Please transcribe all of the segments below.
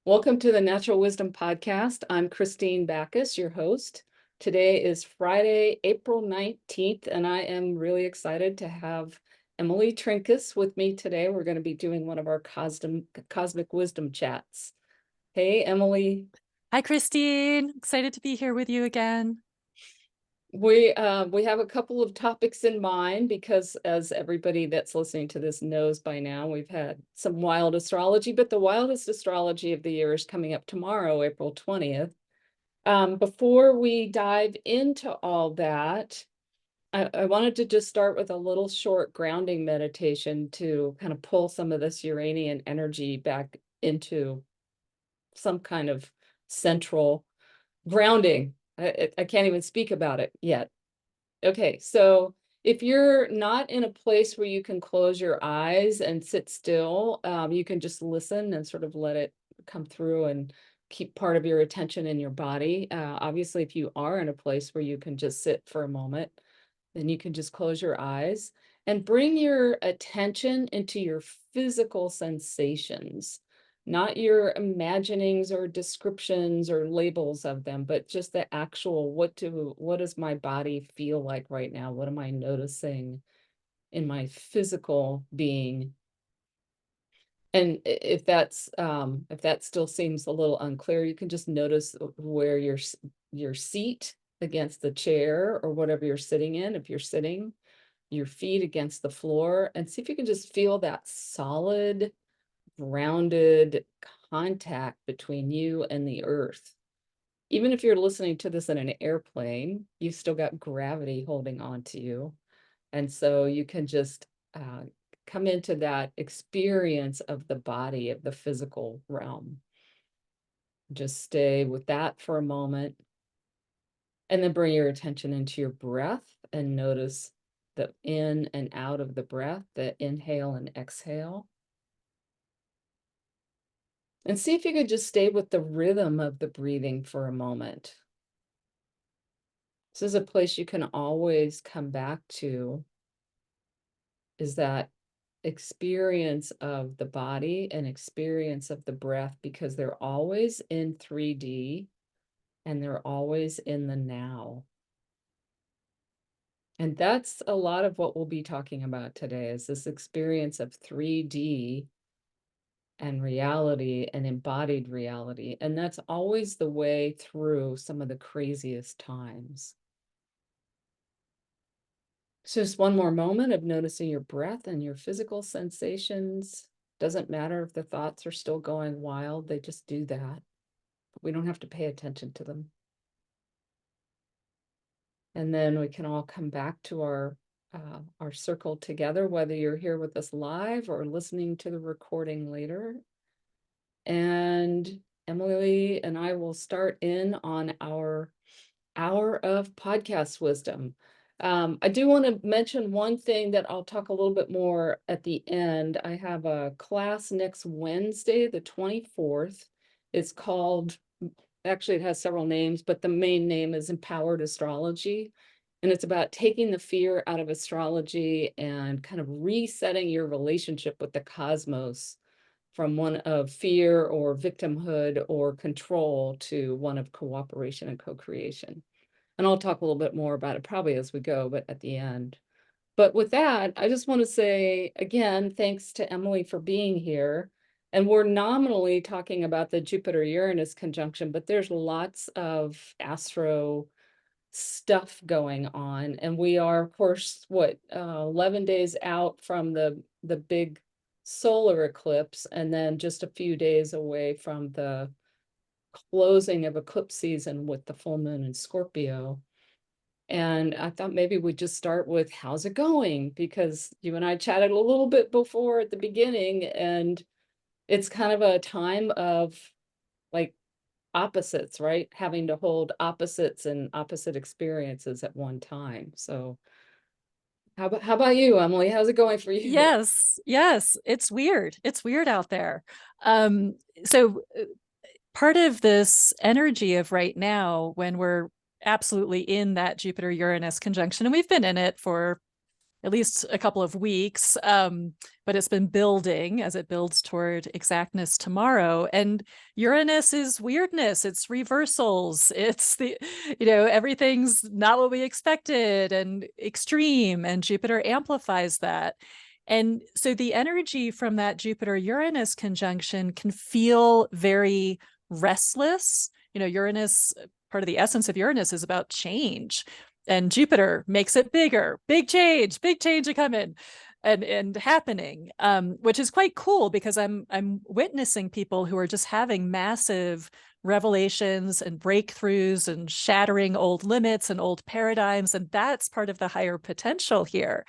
Welcome to the Natural Wisdom Podcast. I'm Kristine Backes, your host. Today is Friday, April 19th, and I am really excited to have Emily Trinkaus with me today. We're going to be doing one of our cosmic wisdom chats. Hey, Emily. Hi, Kristine. Excited to be here with you again. We have a couple of topics in mind because, as everybody that's listening to this knows by now, we've had some wild astrology, but the wildest astrology of the year is coming up tomorrow, April 20th. Before we dive into all that, I wanted to just start with a little short grounding meditation to kind of pull some of this Uranian energy back into some kind of central grounding. I can't even speak about it yet. Okay, so if you're not in a place where you can close your eyes and sit still, you can just listen and sort of let it come through and keep part of your attention in your body. Obviously, if you are in a place where you can just sit for a moment, then you can just close your eyes and bring your attention into your physical sensations, not your imaginings or descriptions or labels of them, but just the actual what does my body feel like right now? What am I noticing in my physical being? And if that still seems a little unclear, you can just notice where your seat against the chair or whatever you're sitting in, if you're sitting, your feet against the floor, and see if you can just feel that solid, grounded contact between you and the earth. Even if you're listening to this in an airplane, you've still got gravity holding on to you. And so you can just come into that experience of the body, of the physical realm. Just stay with that for a moment. And then bring your attention into your breath and notice the in and out of the breath, the inhale and exhale. And see if you could just stay with the rhythm of the breathing for a moment. This is a place you can always come back to, is that experience of the body and experience of the breath, because they're always in 3D and they're always in the now. And that's a lot of what we'll be talking about today, is this experience of 3D and reality and embodied reality. And that's always the way through some of the craziest times. So just one more moment of noticing your breath and your physical sensations. Doesn't matter if the thoughts are still going wild, they just do that. We don't have to pay attention to them. And then we can all come back to our circle together, whether you're here with us live or listening to the recording later. And Emily and I will start in on our hour of podcast wisdom. I do want to mention one thing that I'll talk a little bit more at the end. I have a class next Wednesday, the 24th. It's called, actually, it has several names, but the main name is Empowered Astrology. And it's about taking the fear out of astrology and kind of resetting your relationship with the cosmos from one of fear or victimhood or control to one of cooperation and co-creation. And I'll talk a little bit more about it probably as we go, but at the end. But with that, I just want to say again, thanks to Emily for being here. And we're nominally talking about the Jupiter-Uranus conjunction, but there's lots of astro stuff going on. And we are, of course, 11 days out from the big solar eclipse, and then just a few days away from the closing of eclipse season with the full moon in Scorpio. And I thought maybe we'd just start with how's it going? Because you and I chatted a little bit before at the beginning, and it's kind of a time of like opposites, right? Having to hold opposites and opposite experiences at one time. So how about you, Emily? How's it going for you? Yes, it's weird. It's weird out there. So part of this energy of right now, when we're absolutely in that Jupiter-Uranus conjunction, and we've been in it for at least a couple of weeks. But it's been building as it builds toward exactness tomorrow. And Uranus is weirdness, it's reversals, it's everything's not what we expected and extreme, and Jupiter amplifies that. And so the energy from that Jupiter-Uranus conjunction can feel very restless. Uranus, part of the essence of Uranus is about change. And Jupiter makes it bigger, big change to come in and happening, which is quite cool because I'm witnessing people who are just having massive revelations and breakthroughs and shattering old limits and old paradigms. And that's part of the higher potential here.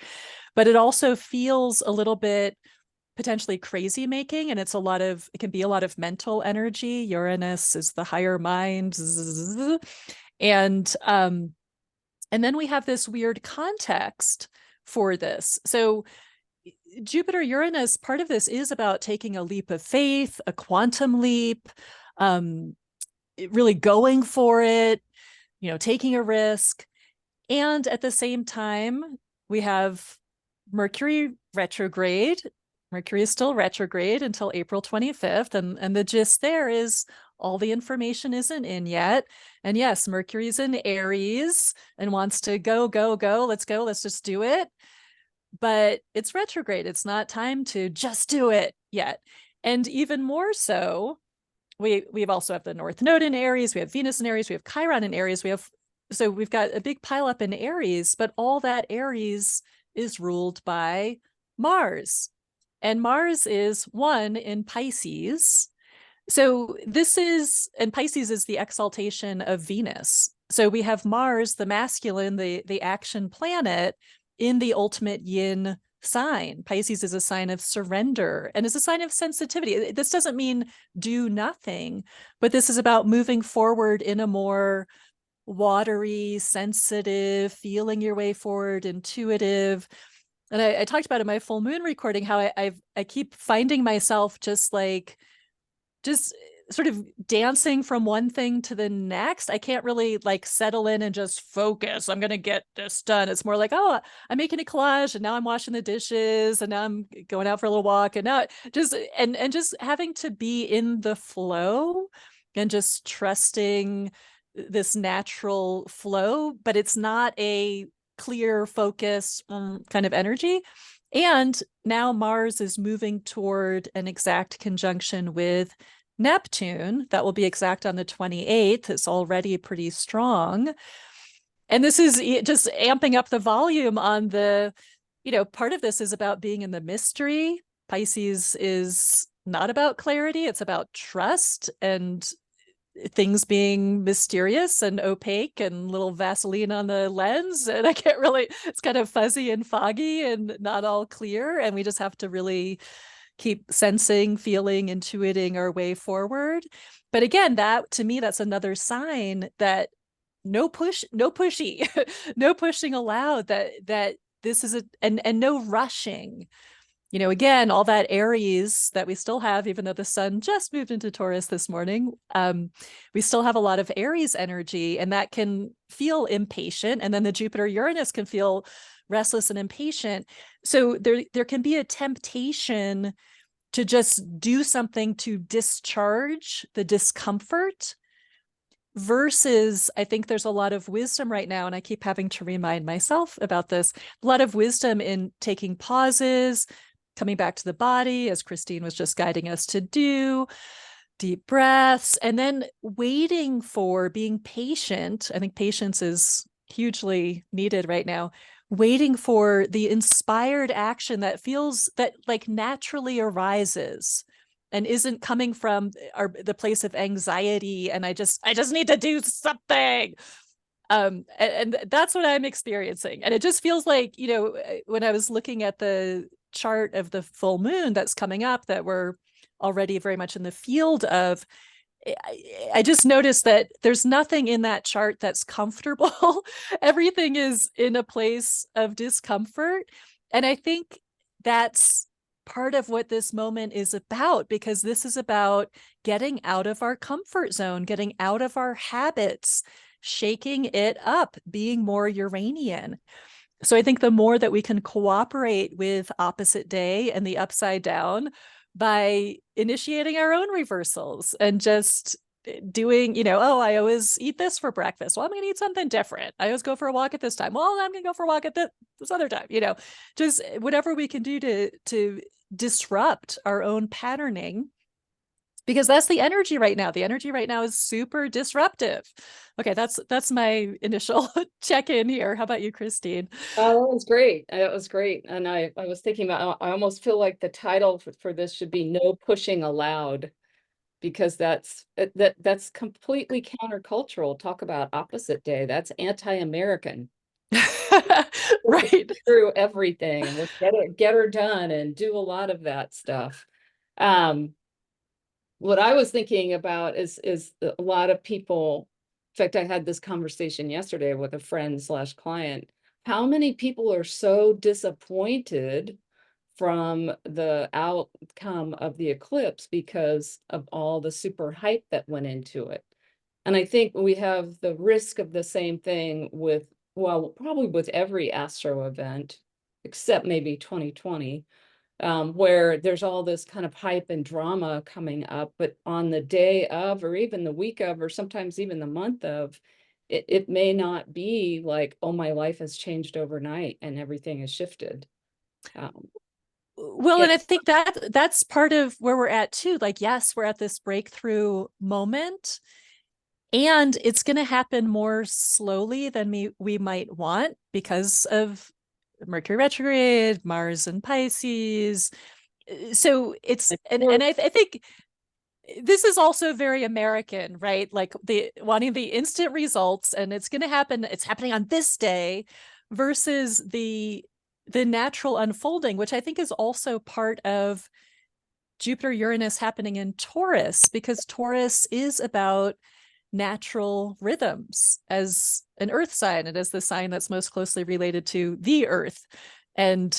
But it also feels a little bit potentially crazy making, and it can be a lot of mental energy. Uranus is the higher mind. And then we have this weird context for this. So Jupiter-Uranus, part of this is about taking a leap of faith, a quantum leap, really going for it, taking a risk. And at the same time, we have Mercury retrograde. Mercury is still retrograde until April 25th. And the gist there is all the information isn't in yet. And yes, Mercury's in Aries and wants to go. Let's go. Let's just do it. But it's retrograde. It's not time to just do it yet. And even more so, we've also have the North Node in Aries. We have Venus in Aries. We have Chiron in Aries. So we've got a big pileup in Aries, but all that Aries is ruled by Mars. And Mars is one in Pisces. So and Pisces is the exaltation of Venus. So we have Mars, the masculine, the action planet, in the ultimate yin sign. Pisces is a sign of surrender and is a sign of sensitivity. This doesn't mean do nothing, but this is about moving forward in a more watery, sensitive, feeling your way forward, intuitive. And I talked about in my full moon recording how I keep finding myself just sort of dancing from one thing to the next. I can't really settle in and just focus. I'm going to get this done. It's more like, oh, I'm making a collage and now I'm washing the dishes and now I'm going out for a little walk and now just having to be in the flow and just trusting this natural flow, but it's not a clear focus kind of energy. And now Mars is moving toward an exact conjunction with Neptune that will be exact on the 28th. It's already pretty strong. And this is just amping up the volume on part of this is about being in the mystery. Pisces is not about clarity. It's about trust and things being mysterious and opaque and little Vaseline on the lens. And it's kind of fuzzy and foggy and not all clear. And we just have to really keep sensing, feeling, intuiting our way forward. But again, to me, that's another sign that no pushy, no pushing allowed, that this is and no rushing. Again, all that Aries that we still have, even though the sun just moved into Taurus this morning, we still have a lot of Aries energy, and that can feel impatient. And then the Jupiter-Uranus can feel restless and impatient. So there can be a temptation to just do something to discharge the discomfort, versus I think there's a lot of wisdom right now, and I keep having to remind myself about this, a lot of wisdom in taking pauses, coming back to the body, as Kristine was just guiding us to do, deep breaths, and then waiting for, being patient. I think patience is hugely needed right now. Waiting for the inspired action that naturally arises and isn't coming from the place of anxiety. And I just need to do something. And that's what I'm experiencing. And it just feels like, when I was looking at the chart of the full moon that's coming up, that we're already very much in the field of, I just noticed that there's nothing in that chart that's comfortable. Everything is in a place of discomfort. And I think that's part of what this moment is about, because this is about getting out of our comfort zone, getting out of our habits, shaking it up, being more Uranian. So I think the more that we can cooperate with opposite day and the upside down by initiating our own reversals and just doing, oh, I always eat this for breakfast. Well, I'm going to eat something different. I always go for a walk at this time. Well, I'm going to go for a walk at this other time, just whatever we can do to disrupt our own patterning, because that's the energy right now. The energy right now is super disruptive. Okay, that's my initial check-in here. How about you, Kristine? Oh, that was great. That was great. And I was thinking about, I almost feel like the title for this should be "No Pushing Allowed," because that's completely countercultural. Talk about opposite day. That's anti-American. We'll push Right. through everything and we'll get her done and do a lot of that stuff. Um, what I was thinking about is a lot of people. In fact, I had this conversation yesterday with a friend slash client. How many people are so disappointed from the outcome of the eclipse because of all the super hype that went into it? And I think we have the risk of the same thing with, well, probably with every astro event, except maybe 2020, where there's all this kind of hype and drama coming up, but on the day of, or even the week of, or sometimes even the month of, it may not be like, oh, my life has changed overnight and everything has shifted. Um, Well, yeah, and I think that's part of where we're at too. Like, yes, we're at this breakthrough moment, and it's going to happen more slowly than we might want because of Mercury retrograde, Mars and Pisces. So it's and I think this is also very American, right? Like the wanting the instant results, and it's going to happen. It's happening on this day, versus the natural unfolding, which I think is also part of Jupiter-Uranus happening in Taurus, because Taurus is about natural rhythms as an earth sign and as the sign that's most closely related to the earth. And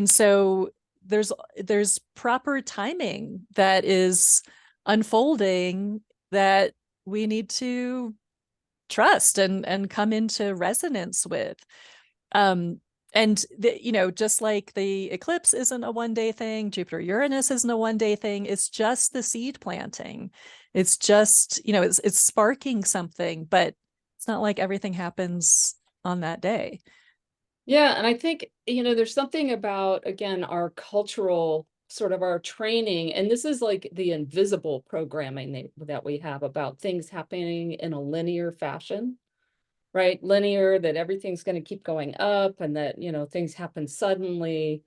so there's proper timing that is unfolding that we need to trust and come into resonance with. um just like the eclipse isn't a one day thing, Jupiter Uranus isn't a one day thing. It's just the seed planting. It's just, it's sparking something, but it's not like everything happens on that day. yeah, and I think, there's something about, again, our cultural sort of our training, and this is like the invisible programming that we have about things happening in a linear fashion, right? Linear, that everything's going to keep going up and that, things happen suddenly,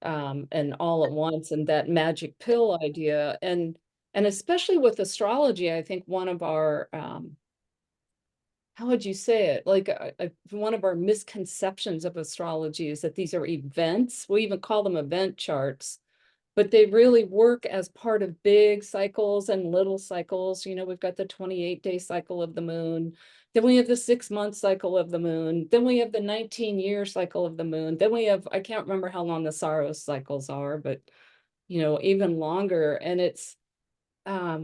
and all at once, and that magic pill idea. And especially with astrology, I think one of our, how would you say it? Like one of our misconceptions of astrology is that these are events. We even call them event charts, but they really work as part of big cycles and little cycles. We've got the 28-day cycle of the moon. Then we have the 6-month cycle of the moon. Then we have the 19-year cycle of the moon. Then we have, I can't remember how long the Saros cycles are, but even longer. And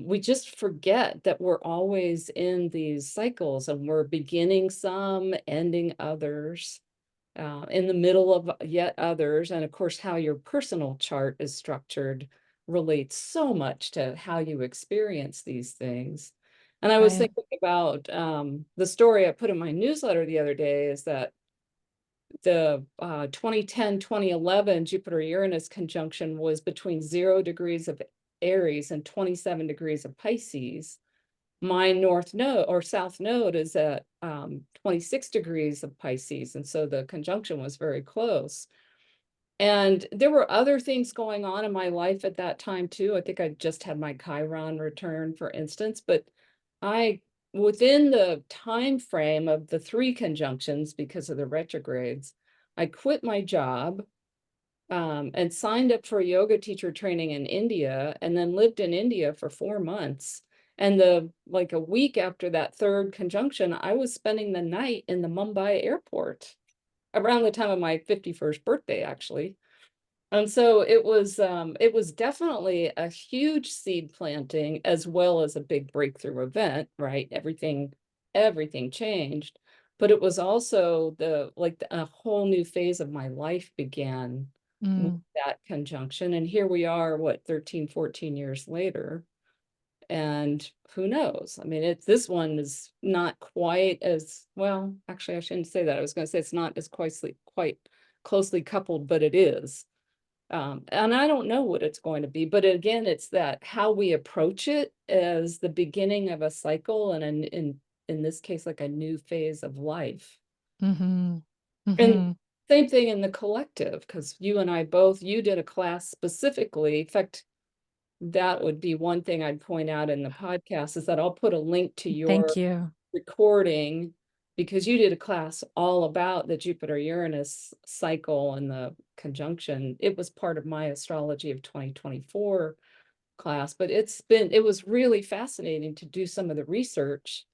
we just forget that we're always in these cycles and we're beginning some, ending others, in the middle of yet others. And of course, how your personal chart is structured relates so much to how you experience these things. And I was Right. thinking about the story I put in my newsletter the other day is that the 2010-2011 Jupiter-Uranus conjunction was between 0 degrees of Aries and 27 degrees of Pisces. My north node or south node is at 26 degrees of Pisces. And so the conjunction was very close. And there were other things going on in my life at that time too. I think I just had my Chiron return, for instance, but I, within the time frame of the 3 conjunctions because of the retrogrades, I quit my job, and signed up for yoga teacher training in India, and then lived in India for 4 months. And like a week after that 3rd conjunction, I was spending the night in the Mumbai airport around the time of my 51st birthday, actually. And so it was definitely a huge seed planting as well as a big breakthrough event, right? Everything changed. but it was also a whole new phase of my life began with Mm. that conjunction. And here we are, what, 13, 14 years later. And who knows? I mean, this one is not quite as well. Actually, I shouldn't say that. I was going to say it's not as quite closely coupled, but it is. And I don't know what it's going to be, but again, it's that how we approach it as the beginning of a cycle, and in this case, like a new phase of life. Mm-hmm. And Mm-hmm. same thing in the collective, because you and I both, you did a class specifically. In fact, that would be one thing I'd point out in the podcast, is that I'll put a link to your Thank you. recording, because you did a class all about the Jupiter-Uranus cycle and the conjunction. It was part of my Astrology of 2024 class, but it was really fascinating to do some of the research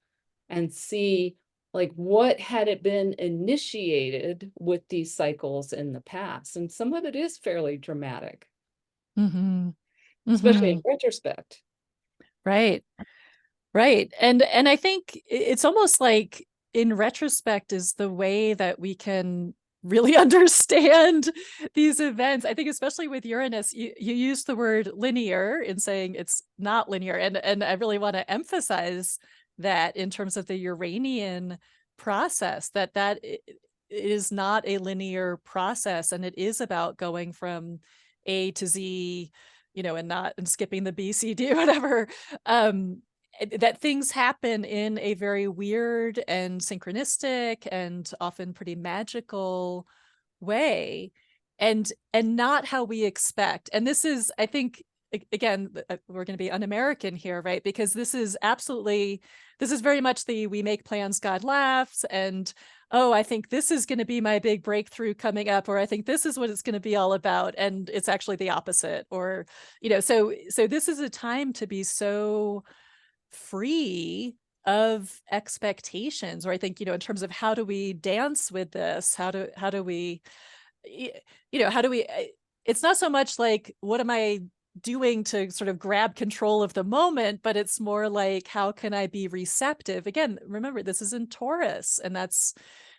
and see, like, what had it been initiated with these cycles in the past. And some of it is fairly dramatic, Mm-hmm. especially in Mm-hmm. retrospect. Right. Right. And I think it's almost like in retrospect is the way that we can really understand these events. I think especially with Uranus, you use the word linear in saying it's not linear. And I really want to emphasize that in terms of the Uranian process, that is not a linear process. And it is about going from A to Z, and skipping the B, C, D, whatever. That things happen in a very weird and synchronistic and often pretty magical way, and not how we expect. And this is, I think, again, we're going to be un-American here, right? Because this is very much the we make plans, God laughs, and oh, I think this is going to be my big breakthrough coming up, or I think this is what it's going to be all about, and it's actually the opposite. Or so this is a time to be so free of expectations. Or I think, in terms of how do we dance with this, how do we how do we it's not so much like what am I doing to sort of grab control of the moment, but it's more like how can I be receptive. Again, remember, this is in Taurus, and that's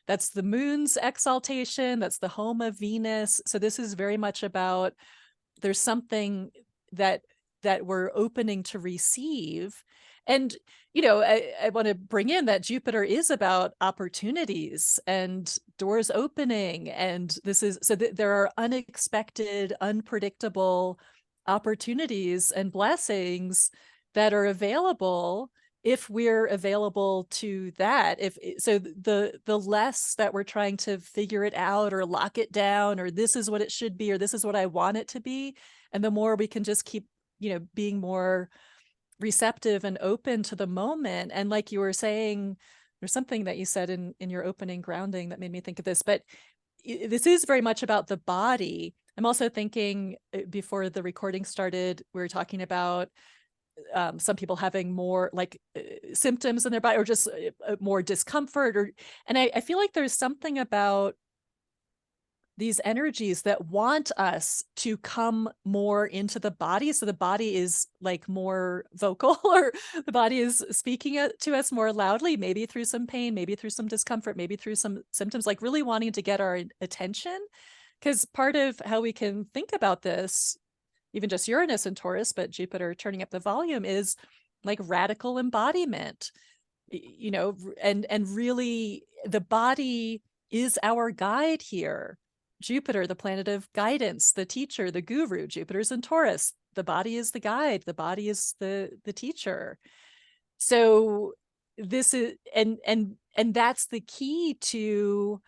the moon's exaltation, that's the home of Venus. So this is very much about, there's something that we're opening to receive. And I want to bring in that Jupiter is about opportunities and doors opening, and this is so that there are unexpected, unpredictable opportunities and blessings that are available if we're available to that. If so, the less that we're trying to figure it out or lock it down, or this is what it should be, or this is what I want it to be, and the more we can just keep being more receptive and open to the moment. And like you were saying, there's something that you said in your opening grounding that made me think of this, but this is very much about the body. I'm also thinking, before the recording started, we were talking about some people having more symptoms in their body, or just more discomfort, and I feel like there's something about these energies that want us to come more into the body. So the body is like more vocal, or the body is speaking to us more loudly, maybe through some pain, maybe through some discomfort, maybe through some symptoms, like really wanting to get our attention. Because part of how we can think about this, even just Uranus and Taurus, but Jupiter turning up the volume, is like radical embodiment, and really the body is our guide here. Jupiter, the planet of guidance, the teacher, the guru. Jupiter's in Taurus. The body is the guide. The body is the teacher. So this is, and that's the key to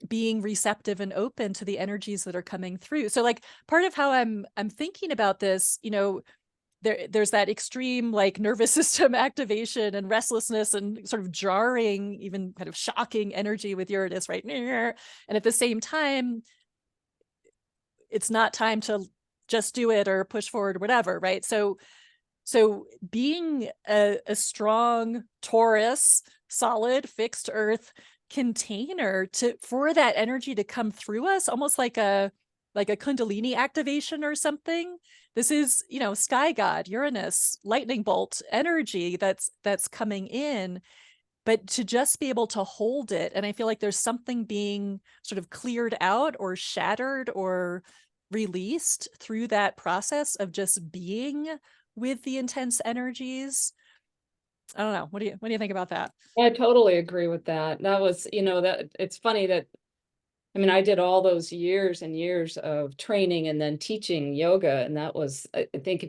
being receptive and open to the energies that are coming through. So like part of how I'm thinking about this, there's that extreme like nervous system activation and restlessness and sort of jarring, even kind of shocking energy with Uranus, right? And at the same time, it's not time to just do it or push forward or whatever, right? So being a strong Taurus, solid, fixed earth container for that energy to come through us, almost like a Kundalini activation or something. This is, sky god, Uranus, lightning bolt energy that's coming in. but to just be able to hold it. And I feel like there's something being sort of cleared out or shattered or released through that process of just being with the intense energies. I don't know. What do you think about that? I totally agree with that. That was, that it's funny that, I mean, I did all those years and years of training and then teaching yoga. And that was, I think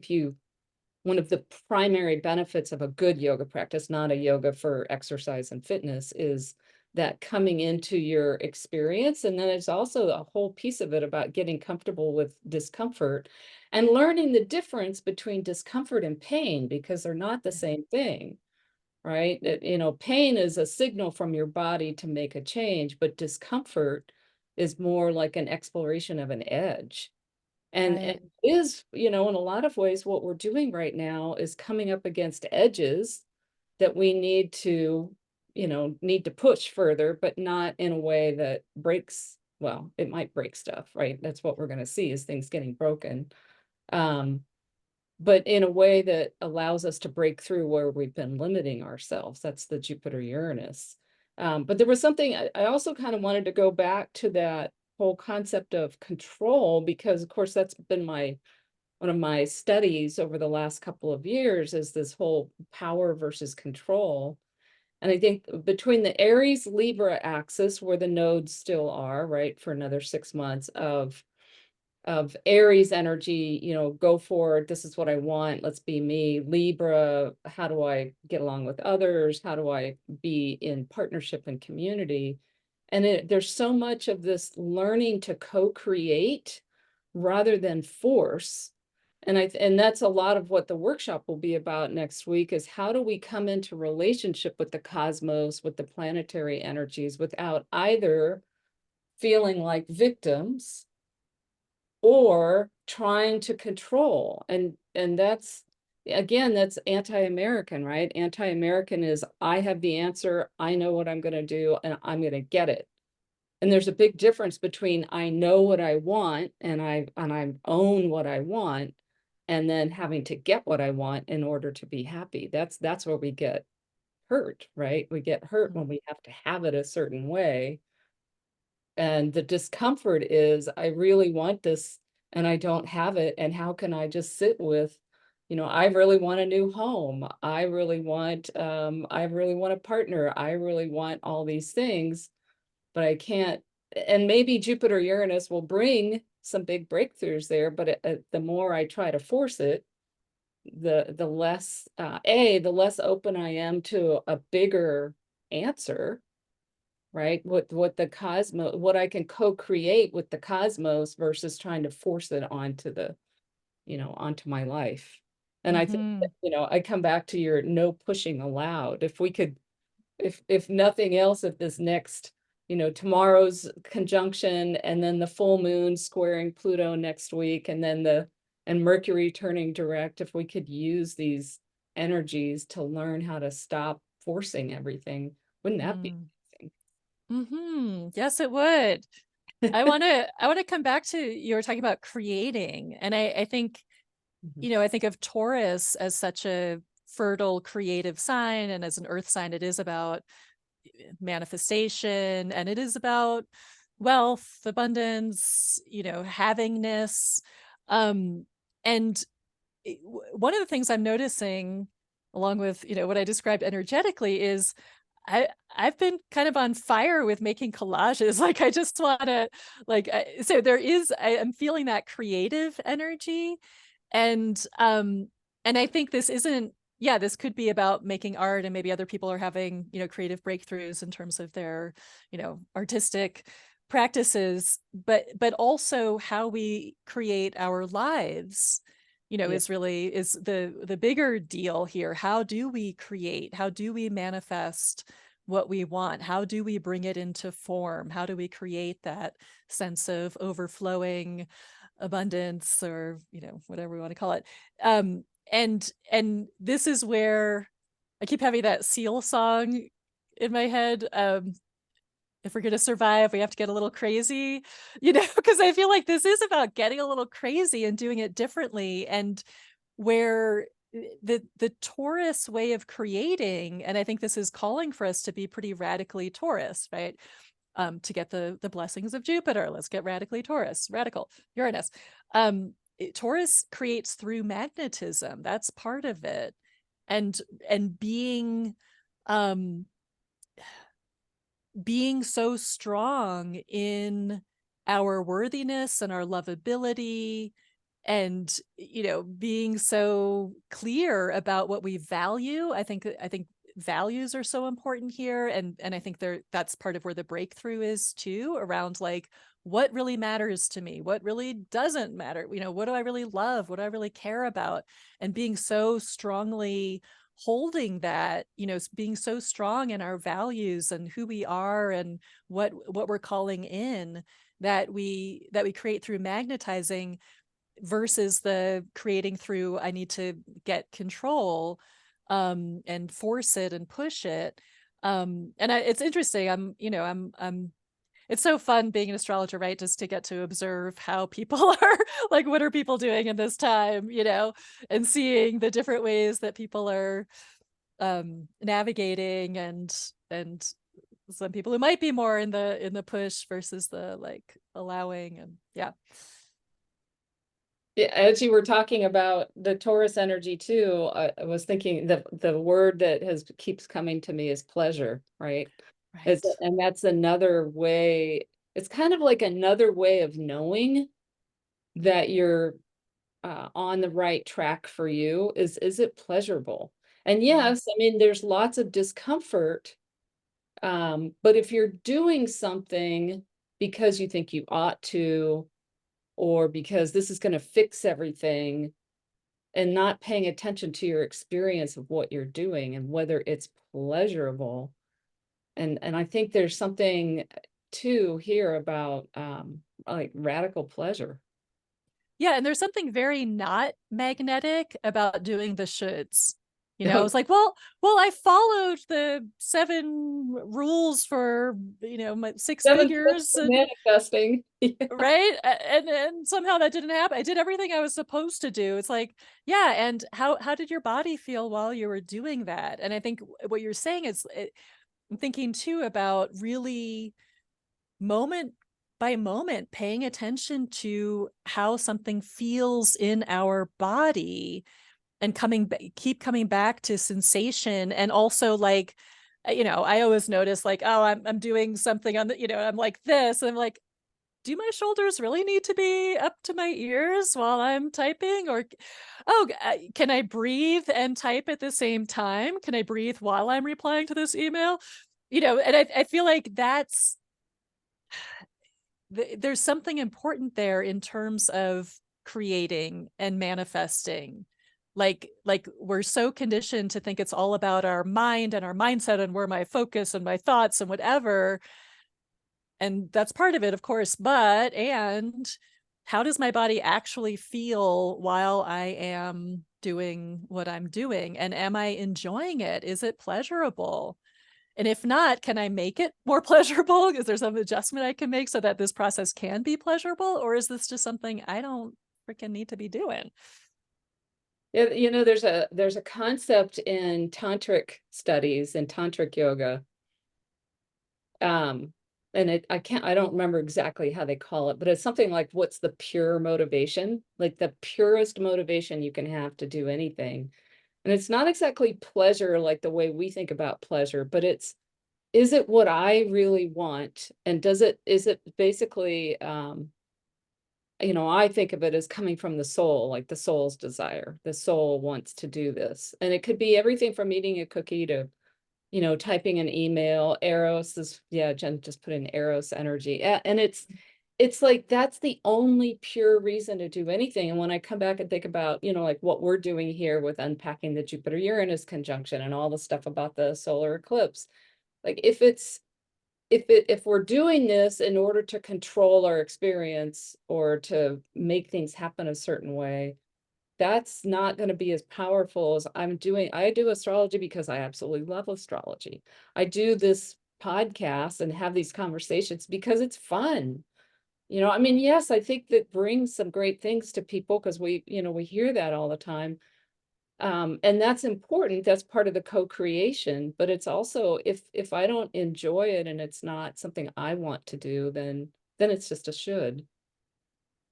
one of the primary benefits of a good yoga practice, not a yoga for exercise and fitness, is that coming into your experience. And then it's also a whole piece of it about getting comfortable with discomfort and learning the difference between discomfort and pain, because they're not the same thing, right? Pain is a signal from your body to make a change, but discomfort is more like an exploration of an edge. And Right. in a lot of ways, what we're doing right now is coming up against edges that we need to push further, but not in a way that breaks, well, it might break stuff, right? That's what we're going to see, is things getting broken. Um, but in a way that allows us to break through where we've been limiting ourselves. That's the Jupiter-Uranus. But there was something I also kind of wanted to go back to, that whole concept of control, because of course that's been one of my studies over the last couple of years, is this whole power versus control. And I think between the Aries Libra axis, where the nodes still are, right, for another 6 months of Aries energy, go for it. This is what I want. Let's be me. Libra, how do I get along with others? How do I be in partnership and community? And there's so much of this learning to co-create rather than force. And that's a lot of what the workshop will be about next week, is how do we come into relationship with the cosmos, with the planetary energies, without either feeling like victims or trying to control. And that's, again, that's anti-American, right? Anti-American is, I have the answer, I know what I'm going to do, and I'm going to get it. And there's a big difference between I know what I want and I own what I want, and then having to get what I want in order to be happy. That's where we get hurt, right? We get hurt when we have to have it a certain way. And the discomfort is, I really want this and I don't have it. And how can I just sit with, I really want a new home. I really want a partner. I really want all these things, but I can't. And maybe Jupiter Uranus will bring some big breakthroughs there, but the more I try to force it, the less, the less open I am to a bigger answer, right? What I can co-create with the cosmos versus trying to force it onto my life. And I think Mm-hmm. that, I come back to your no pushing allowed. If we could, if nothing else, if this next, tomorrow's conjunction, and then the full moon squaring Pluto next week, and then and Mercury turning direct, if we could use these energies to learn how to stop forcing everything, wouldn't that be amazing? Mm-hmm. Yes, it would. I want to come back to, you were talking about creating. And I think, Mhm. I think of Taurus as such a fertile creative sign. And as an earth sign, it is about manifestation, and it is about wealth, abundance, havingness. Um, and one of the things I'm noticing, along with, what I described energetically, is I've been kind of on fire with making collages. Like I just want to, so I'm feeling that creative energy. And I think this isn't, yeah, this could be about making art, and maybe other people are having, creative breakthroughs in terms of their, artistic practices, but also how we create our lives, Yeah. is the bigger deal here. How do we create? How do we manifest what we want? How do we bring it into form? How do we create that sense of overflowing abundance, or whatever we want to call it? And this is where I keep having that seal song in my head. If we're going to survive, we have to get a little crazy, because I feel like this is about getting a little crazy and doing it differently. And where the Taurus way of creating, and I think this is calling for us to be pretty radically Taurus, right? To get the blessings of Jupiter, let's get radically Taurus, radical Uranus. Taurus creates through magnetism. That's part of it. And um being so strong in our worthiness and our lovability, and being so clear about what we value. I think values are so important here, and I think that's part of where the breakthrough is too, around like what really matters to me, what really doesn't matter, what do I really love, what do I really care about, and being so strongly holding that, being so strong in our values and who we are and what we're calling in, that we create through magnetizing, versus the creating through I need to get control and force it and push it. It's interesting. I'm it's so fun being an astrologer, right? Just to get to observe how people are like, what are people doing in this time, and seeing the different ways that people are navigating, and some people who might be more in the push versus the like allowing. And yeah. Yeah, as you were talking about the Taurus energy too, I was thinking the word that keeps coming to me is pleasure, right? Right. And that's another way. It's kind of like another way of knowing that you're on the right track for you. Is it pleasurable? And Yeah. yes, I mean, there's lots of discomfort, but if you're doing something because you think you ought to, or because this is going to fix everything, and not paying attention to your experience of what you're doing and whether it's pleasurable. And I think there's something too here about like radical pleasure. Yeah, and there's something very not magnetic about doing the shoulds. I Oh, was like, well, I followed the 7 rules for, my six seven steps figures, to and manifesting. right, and somehow that didn't happen. I did everything I was supposed to do. It's like, yeah, and how did your body feel while you were doing that? And I think what you're saying is, I'm thinking too about really moment by moment paying attention to how something feels in our body, and keep coming back to sensation. And also like, I always notice like, oh, I'm doing something on the, I'm like this, and I'm like, do my shoulders really need to be up to my ears while I'm typing? Or, oh, can I breathe and type at the same time? Can I breathe while I'm replying to this email? And I feel like there's something important there in terms of creating and manifesting. Like we're so conditioned to think it's all about our mind and our mindset and where my focus and my thoughts and whatever. And that's part of it, of course, and how does my body actually feel while I am doing what I'm doing? And am I enjoying it? Is it pleasurable? And if not, can I make it more pleasurable? Is there some adjustment I can make so that this process can be pleasurable? Or is this just something I don't freaking need to be doing? Yeah, there's a concept in tantric studies and tantric yoga. Um, and I don't remember exactly how they call it, but it's something like, what's the pure motivation? Like the purest motivation you can have to do anything. And it's not exactly pleasure like the way we think about pleasure, but is it what I really want? And is it basically, I think of it as coming from the soul, like the soul's desire. The soul wants to do this. And it could be everything from eating a cookie to, typing an email. Eros is, yeah, Jen just put in Eros energy. And it's like that's the only pure reason to do anything. And when I come back and think about, like what we're doing here with unpacking the Jupiter-Uranus conjunction and all the stuff about the solar eclipse, like if we're doing this in order to control our experience or to make things happen a certain way, that's not going to be as powerful as I do astrology because I absolutely love astrology. I do this podcast and have these conversations because it's fun. I mean, yes, I think that brings some great things to people because we hear that all the time. And that's important. That's part of the co-creation, but it's also if I don't enjoy it and it's not something I want to do, then it's just a should.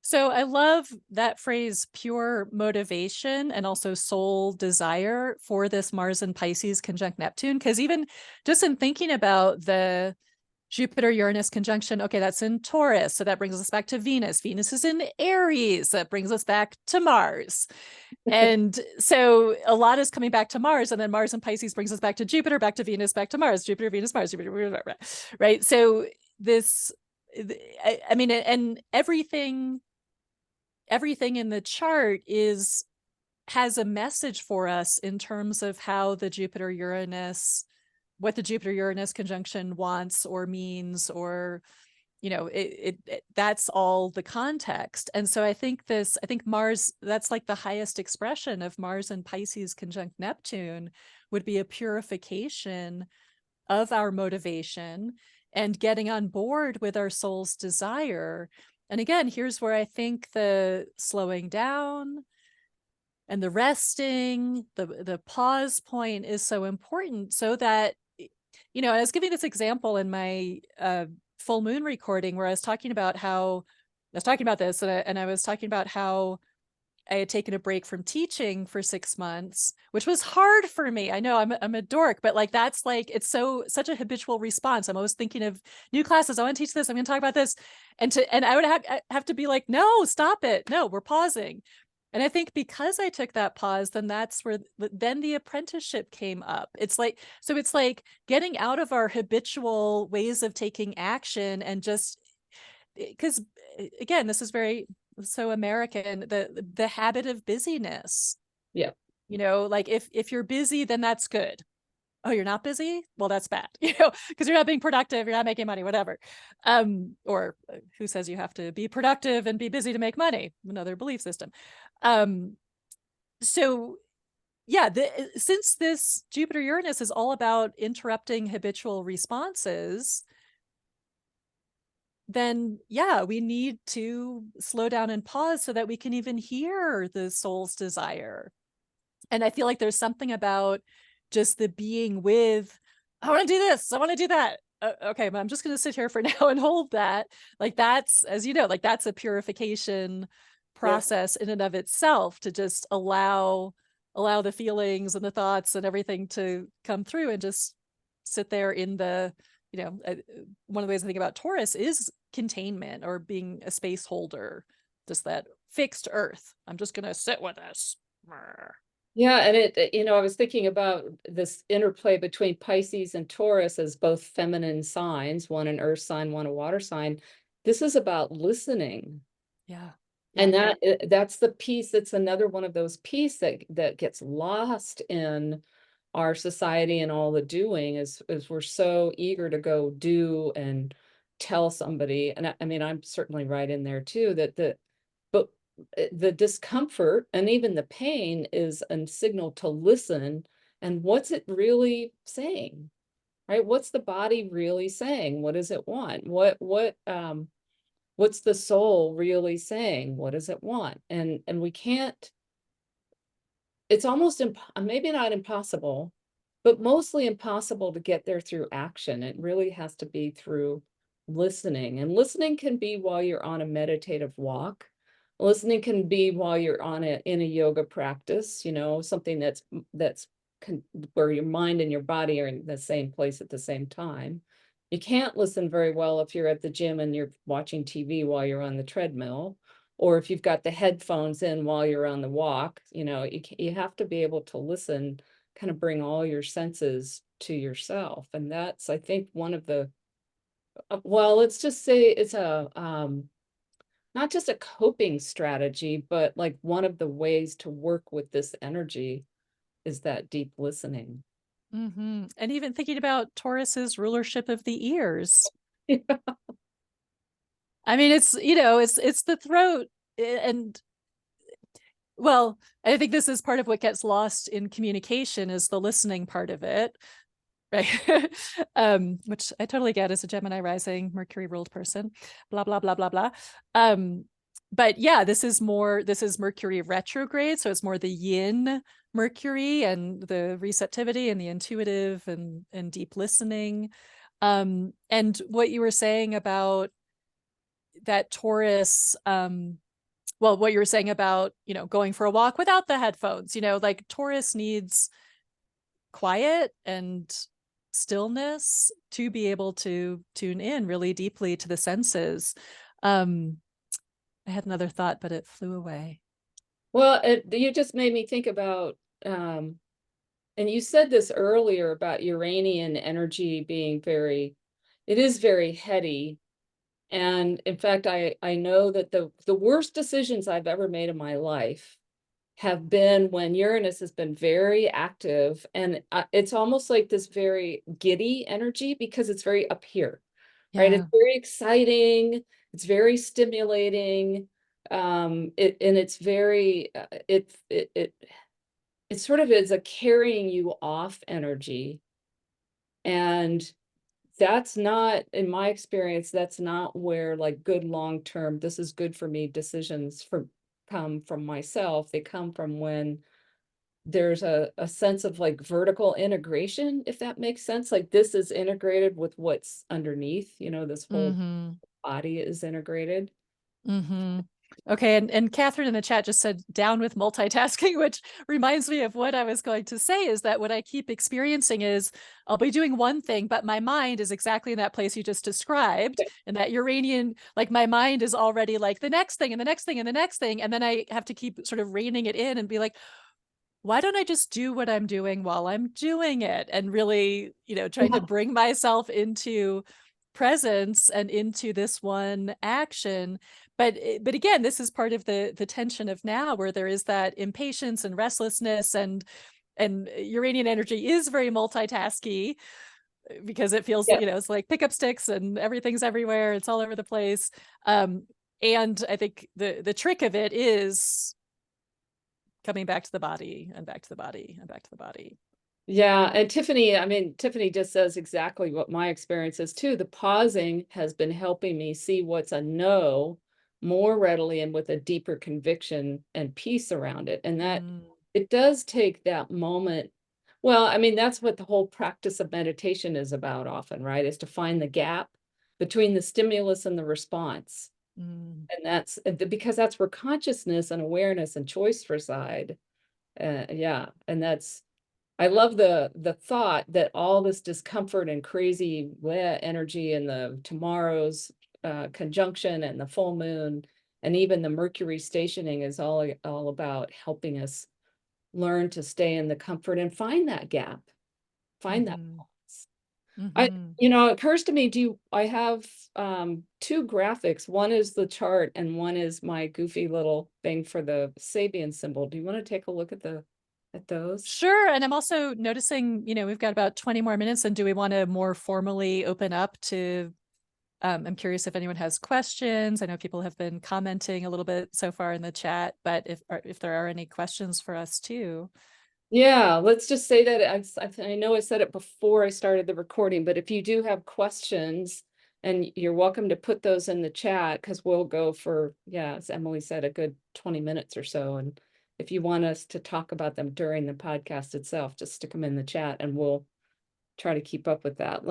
So I love that phrase, pure motivation, and also soul desire for this Mars and Pisces conjunct Neptune. Because even just in thinking about the Jupiter-Uranus conjunction, okay, that's in Taurus. So that brings us back to Venus. Venus is in Aries. That brings us back to Mars. And so a lot is coming back to Mars, and then Mars and Pisces brings us back to Jupiter, back to Venus, back to Mars, Jupiter, Venus, Mars, Jupiter, right? So this, I mean, and everything in the chart has a message for us in terms of how the Jupiter-Uranus, what the Jupiter-Uranus conjunction wants or means, or that's all the context. And so I think Mars, that's like the highest expression of Mars and Pisces conjunct Neptune, would be a purification of our motivation and getting on board with our soul's desire. And again, here's where I think the slowing down and the resting, the pause point is so important, so that, I was giving this example in my full moon recording where I was talking about this, and I was talking about how I had taken a break from teaching for 6 months, which was hard for me. I know I'm a dork, but like, that's like, it's such a habitual response. I'm always thinking of new classes. I want to teach this. I'm going to talk about this. And I would have to be like, no, stop it. No, we're pausing. And I think because I took that pause, then that's where then the apprenticeship came up. It's like getting out of our habitual ways of taking action, and just because, again, this is very so American, the habit of busyness. Yeah. Like if you're busy, then that's good. Oh, you're not busy? Well, that's bad, because you're not being productive, you're not making money, whatever. Or who says you have to be productive and be busy to make money? Another belief system. So yeah, since this Jupiter-Uranus is all about interrupting habitual responses, then yeah, we need to slow down and pause so that we can even hear the soul's desire. And I feel like there's something about just the being with, I want to do this, I want to do that. Okay, but I'm just going to sit here for now and hold that. Like, that's, as you know, like, that's a purification process in and of itself, to just allow the feelings and the thoughts and everything to come through, and just sit there in the, one of the ways I think about Taurus is containment, or being a space holder, just that fixed earth. I'm just going to sit with this. Yeah, and I was thinking about this interplay between Pisces and Taurus as both feminine signs, one an earth sign, one a water sign. This is about listening. Yeah. And that's the piece, that's another one of those pieces that gets lost in our society, and all the doing is we're so eager to go do and tell somebody. And I mean, I'm certainly right in there too, but the discomfort and even the pain is a signal to listen. And what's it really saying, right? What's the body really saying? What does it want? What's the soul really saying? What does it want? And we can't, it's almost maybe not impossible, but mostly impossible to get there through action. It really has to be through listening. And listening can be while you're on a meditative walk. Listening can be while you're in a yoga practice, something that's where your mind and your body are in the same place at the same time. You can't listen very well if you're at the gym and you're watching TV while you're on the treadmill, or if you've got the headphones in while you're on the walk. You have to be able to listen, kind of bring all your senses to yourself. And that's, I think, one of the, well, let's just say it's a, not just a coping strategy, but like one of the ways to work with this energy is that deep listening. Mm-hmm. And even thinking about Taurus's rulership of the ears. I mean, it's the throat. And well, I think this is part of what gets lost in communication, is the listening part of it, right? Which I totally get as a Gemini rising, Mercury ruled person, blah, blah, blah, blah, blah. But yeah, this is Mercury retrograde. So it's more the yin Mercury and the receptivity and the intuitive and deep listening. And what you were saying about that Taurus, well, what you were saying about, going for a walk without the headphones, like Taurus needs quiet and stillness to be able to tune in really deeply to the senses. I had another thought, but it flew away. Well, you just made me think about, and you said this earlier about Uranian energy being it is very heady. And in fact, I know that the worst decisions I've ever made in my life have been when Uranus has been very active, and it's almost like this very giddy energy because it's very up here, right? It's Yeah. very exciting, it's very stimulating, and it's very it sort of is a carrying you off energy, and that's not, in my experience, that's not where like good long-term, this is good for me decisions come from myself. They come from when there's a sense of like vertical integration, if that makes sense. Like this is integrated with what's underneath, this whole Mm-hmm. body is integrated. Mm-hmm. Okay, and Catherine in the chat just said down with multitasking, which reminds me of what I was going to say, is that what I keep experiencing is I'll be doing one thing, but my mind is exactly in that place you just described. And that Uranian, like my mind is already like the next thing and the next thing and the next thing. And then I have to keep sort of reining it in and be like, why don't I just do what I'm doing while I'm doing it? And really, trying to bring myself into presence and into this one action. But again, this is part of the tension of now, where there is that impatience and restlessness, and Uranian energy is very multitasky because it feels, Yeah. it's like pick up sticks and everything's everywhere. It's all over the place. And I think the trick of it is coming back to the body and back to the body and back to the body. Yeah, and Tiffany just says exactly what my experience is too. The pausing has been helping me see what's a no more readily and with a deeper conviction and peace around it. And that it does take that moment. Well, that's what the whole practice of meditation is about often, right? Is to find the gap between the stimulus and the response. Mm. And that's because that's where consciousness and awareness and choice reside. Yeah, and I love the thought that all this discomfort and crazy energy and the tomorrow's conjunction and the full moon and even the Mercury stationing is all about helping us learn to stay in the comfort and find that gap, find that Mm-hmm. balance. Mm-hmm. It occurs to me, I have two graphics. One is the chart and one is my goofy little thing for the Sabian symbol. Do you want to take a look at those? Sure. And I'm also noticing, we've got about 20 more minutes. And do we want to more formally open up to, I'm curious if anyone has questions. I know people have been commenting a little bit so far in the chat, but if there are any questions for us too. Yeah, let's just say that I know I said it before I started the recording, but if you do have questions, and you're welcome to put those in the chat, because we'll go for, yeah, as Emily said, a good 20 minutes or so. And if you want us to talk about them during the podcast itself, just stick them in the chat and we'll try to keep up with that.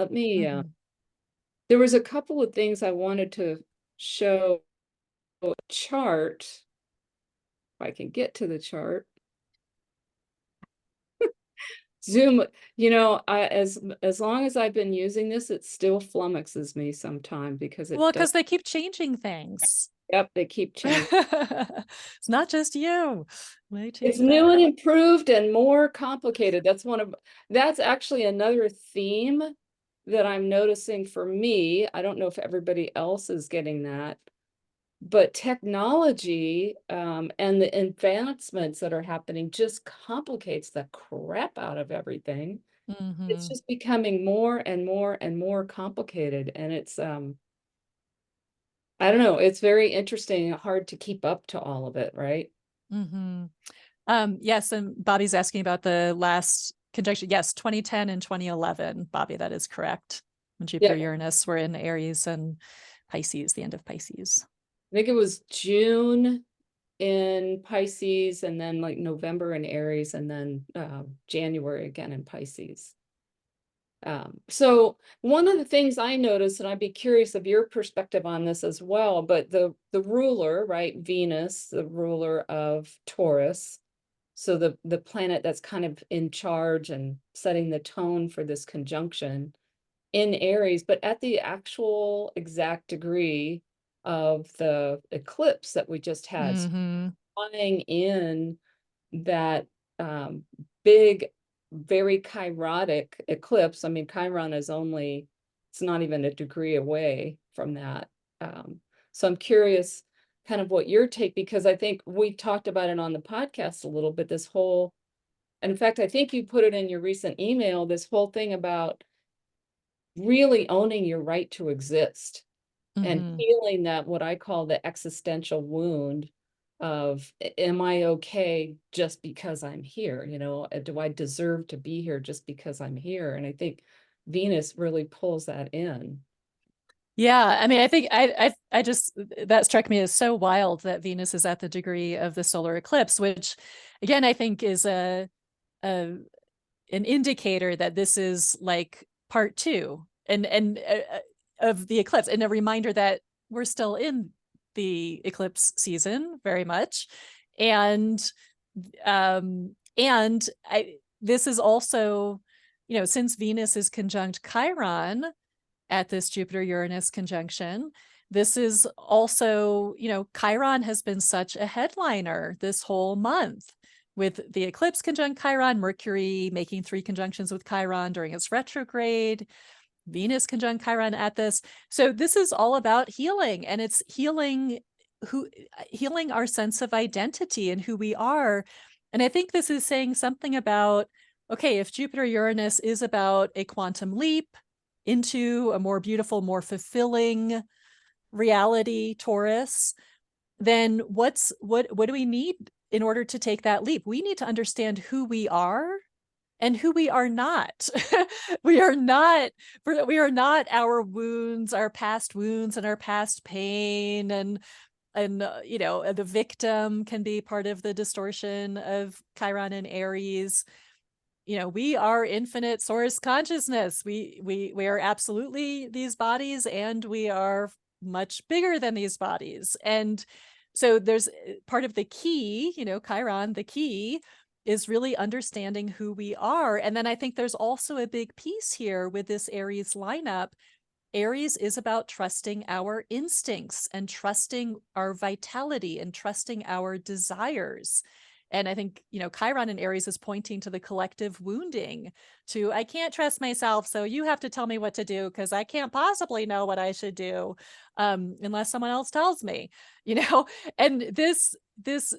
There was a couple of things I wanted to show a chart, if I can get to the chart. Zoom, as long as I've been using this, it still flummoxes me sometimes because it Well, does. because they keep changing things. Yep, they keep changing. It's not just you. They It's change new and that. improved and more complicated. That's actually another theme that I'm noticing for me. I don't know if everybody else is getting that, but technology and the advancements that are happening just complicates the crap out of everything. It's just becoming more and more and more complicated. And it's, I don't know, it's very interesting, hard to keep up to all of it, right? Mm-hmm. Yes, and Bobby's asking about the last conjunction. Yes, 2010 and 2011, Bobby, that is correct. When Jupiter Yeah, Uranus were in Aries and Pisces, the end of Pisces. I think it was June in Pisces, and then like November in Aries, and then January again in Pisces. So one of the things I noticed, and I'd be curious of your perspective on this as well, but the ruler, right, Venus, the ruler of Taurus, so the planet that's kind of in charge and setting the tone for this conjunction in Aries, but at the actual exact degree of the eclipse that we just had, Mm-hmm. flying in that big, very chirotic eclipse. I mean, Chiron is only, it's not even a degree away from that. So I'm curious kind of what your take, because I think we talked about it on the podcast a little bit, this whole, in fact, I think you put it in your recent email, this whole thing about really owning your right to exist and Mm-hmm. healing that, what I call the existential wound of, am I okay just because I'm here? You know, do I deserve to be here just because I'm here? And I think Venus really pulls that in. Yeah, I mean, I think I just, that struck me as so wild that Venus is at the degree of the solar eclipse, which again I think is a an indicator that this is like part two and of the eclipse, and a reminder that we're still in the eclipse season very much, and I, this is also, you know, since Venus is conjunct Chiron at this Jupiter-Uranus conjunction, this is also, you know, Chiron has been such a headliner this whole month with the eclipse conjunct Chiron, Mercury making 3 conjunctions with Chiron during its retrograde, Venus conjunct Chiron at this. So this is all about healing, and it's healing healing our sense of identity and who we are. And I think this is saying something about, okay, if Jupiter Uranus is about a quantum leap into a more beautiful, more fulfilling reality, Taurus, then what do we need in order to take that leap? We need to understand who we are and who we are not. we are not our wounds, our past wounds and our past pain, and you know, the victim can be part of the distortion of Chiron and Aries. You know, we are infinite source consciousness. We are absolutely these bodies, and we are much bigger than these bodies. And so there's part of the key, you know, Chiron, the key is really understanding who we are. And then I think there's also a big piece here with this Aries lineup. Aries is about trusting our instincts and trusting our vitality and trusting our desires. And I think, you know, Chiron in Aries is pointing to the collective wounding, to, I can't trust myself, so you have to tell me what to do because I can't possibly know what I should do unless someone else tells me, you know. And this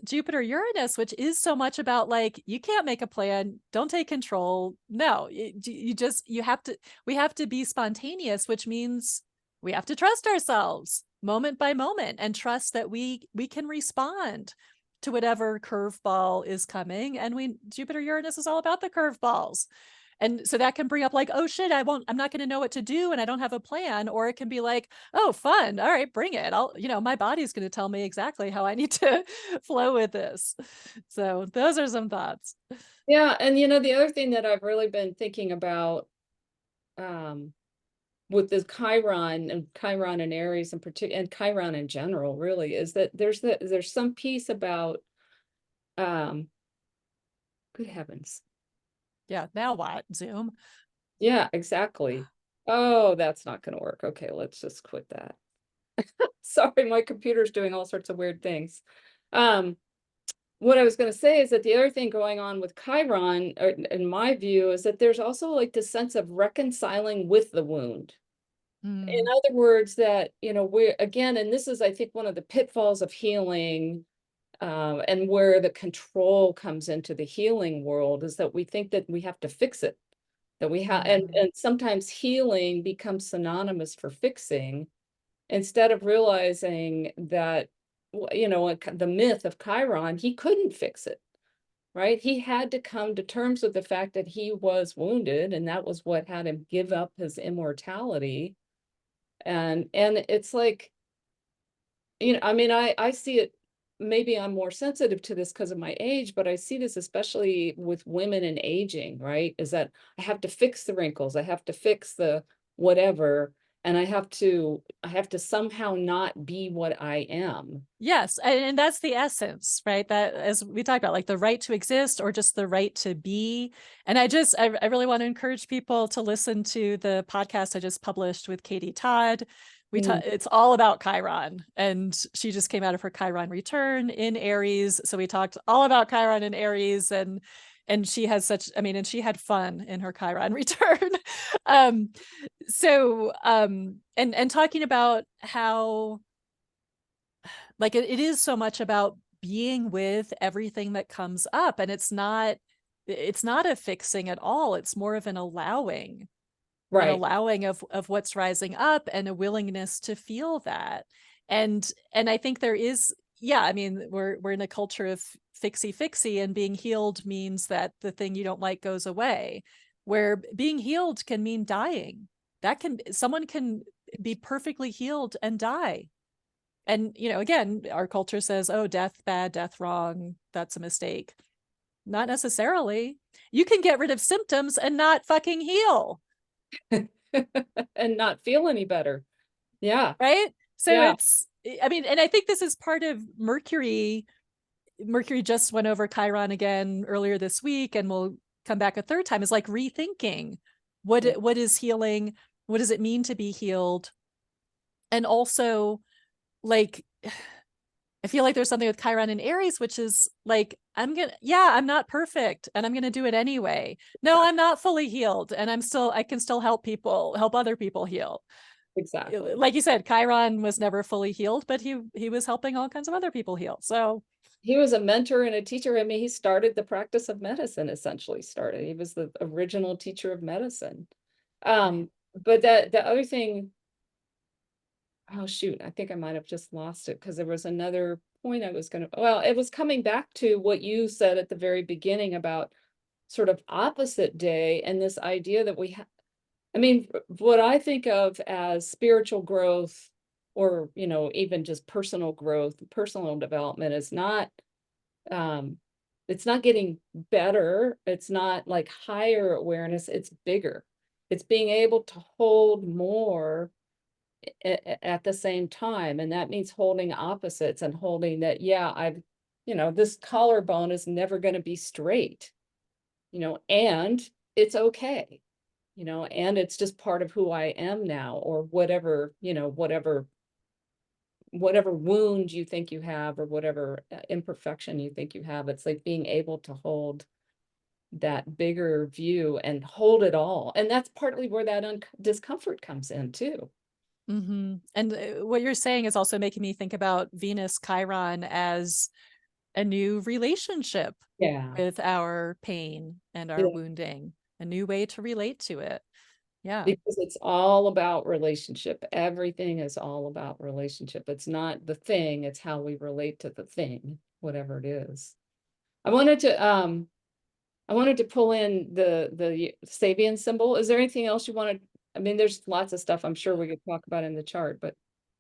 Jupiter Uranus, which is so much about like, you can't make a plan, don't take control. No, you have to, we have to be spontaneous, which means we have to trust ourselves moment by moment and trust that we can respond to whatever curveball is coming. And Jupiter Uranus is all about the curveballs. And so that can bring up like, oh shit, I'm not going to know what to do and I don't have a plan. Or it can be like, oh, fun. All right, bring it. You know, my body's going to tell me exactly how I need to flow with this. So those are some thoughts. Yeah, and you know, the other thing that I've really been thinking about with this Chiron and Aries in particular, and Chiron in general, really, is that there's some piece about um good heavens. Yeah. Now what? Zoom. Yeah, exactly. Oh, that's not gonna work. Okay, let's just quit that. Sorry, my computer's doing all sorts of weird things. What I was going to say is that the other thing going on with Chiron, in my view, is that there's also like this sense of reconciling with the wound. In Mm. other words, that, you know, we're again, and this is, I think, one of the pitfalls of healing, and where the control comes into the healing world, is that we think that we have to fix it, that we have, Mm. and sometimes healing becomes synonymous for fixing, instead of realizing that, you know, the myth of Chiron, he couldn't fix it, right? He had to come to terms with the fact that he was wounded, and that was what had him give up his immortality. And it's like, you know, I mean, I see it maybe I'm more sensitive to this because of my age, but I see this especially with women and aging, right? Is that I have to fix the wrinkles, I have to fix the whatever, and I have to somehow not be what I am. Yes, and that's the essence, right? That, as we talked about, like the right to exist or just the right to be. And I really want to encourage people to listen to the podcast I just published with Katie Todd. Mm. It's all about Chiron, and she just came out of her Chiron return in Aries. So we talked all about Chiron in Aries, and she has such, I mean, and she had fun in her Chiron return. um, and talking about how, like, it is so much about being with everything that comes up, and it's not a fixing at all. It's more of an Right. allowing of what's rising up, and a willingness to feel that. And I think there is, yeah, I mean, we're in a culture of fixie, and being healed means that the thing you don't like goes away, where being healed can mean dying. Someone can be perfectly healed and die. And, again, our culture says, oh, death bad, death wrong, that's a mistake. Not necessarily. You can get rid of symptoms and not fucking heal. And not feel any better. Yeah. Right? So Yeah. I mean, and I think this is part of Mercury. Mercury just went over Chiron again earlier this week, and will come back a third time, is like rethinking what is healing, what does it mean to be healed? And also, like, I feel like there's something with Chiron and Aries, which is like, I'm not perfect, and I'm gonna do it anyway. No, I'm not fully healed, and I can still help other people heal. Exactly. Like you said, Chiron was never fully healed, but he was helping all kinds of other people heal. So He was a mentor and a teacher. I mean, he started the practice of medicine, essentially started. He was the original teacher of medicine. But the other thing, oh shoot, I think I might have just lost it because there was another point I was gonna, well, it was coming back to what you said at the very beginning about sort of opposite day and this idea that we have, I mean, what I think of as spiritual growth, or, even just personal growth, personal development is not, um, it's not getting better. It's not like higher awareness, it's bigger. It's being able to hold more at the same time. And that means holding opposites and holding that, yeah, this collarbone is never going to be straight, and it's okay, and it's just part of who I am now, or whatever, whatever wound you think you have, or whatever imperfection you think you have. It's like being able to hold that bigger view and hold it all. And that's partly where that discomfort comes in too. and what you're saying is also making me think about Venus Chiron as a new relationship Yeah. with our pain and our Yeah. wounding, a new way to relate to it. Yeah. Because it's all about relationship. Everything is all about relationship. It's not the thing, it's how we relate to the thing, whatever it is. I wanted to pull in the Sabian symbol. Is there anything else you wanted? I mean, there's lots of stuff I'm sure we could talk about in the chart, but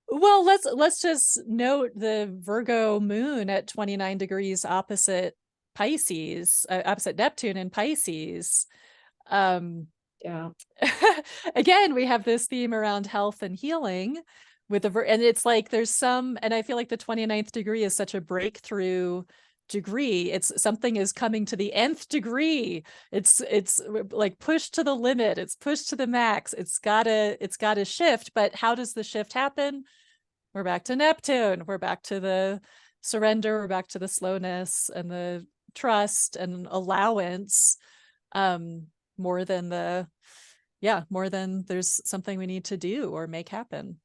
Well, let's just note the Virgo moon at 29 degrees opposite Pisces, opposite Neptune in Pisces. yeah. Again, we have this theme around health and healing with and it's like and I feel like the 29th degree is such a breakthrough degree. It's something is coming to the nth degree. It's like pushed to the limit. It's pushed to the max. It's gotta shift. But how does the shift happen? We're back to Neptune. We're back to the surrender. We're back to the slowness and the trust and allowance. More than there's something we need to do or make happen.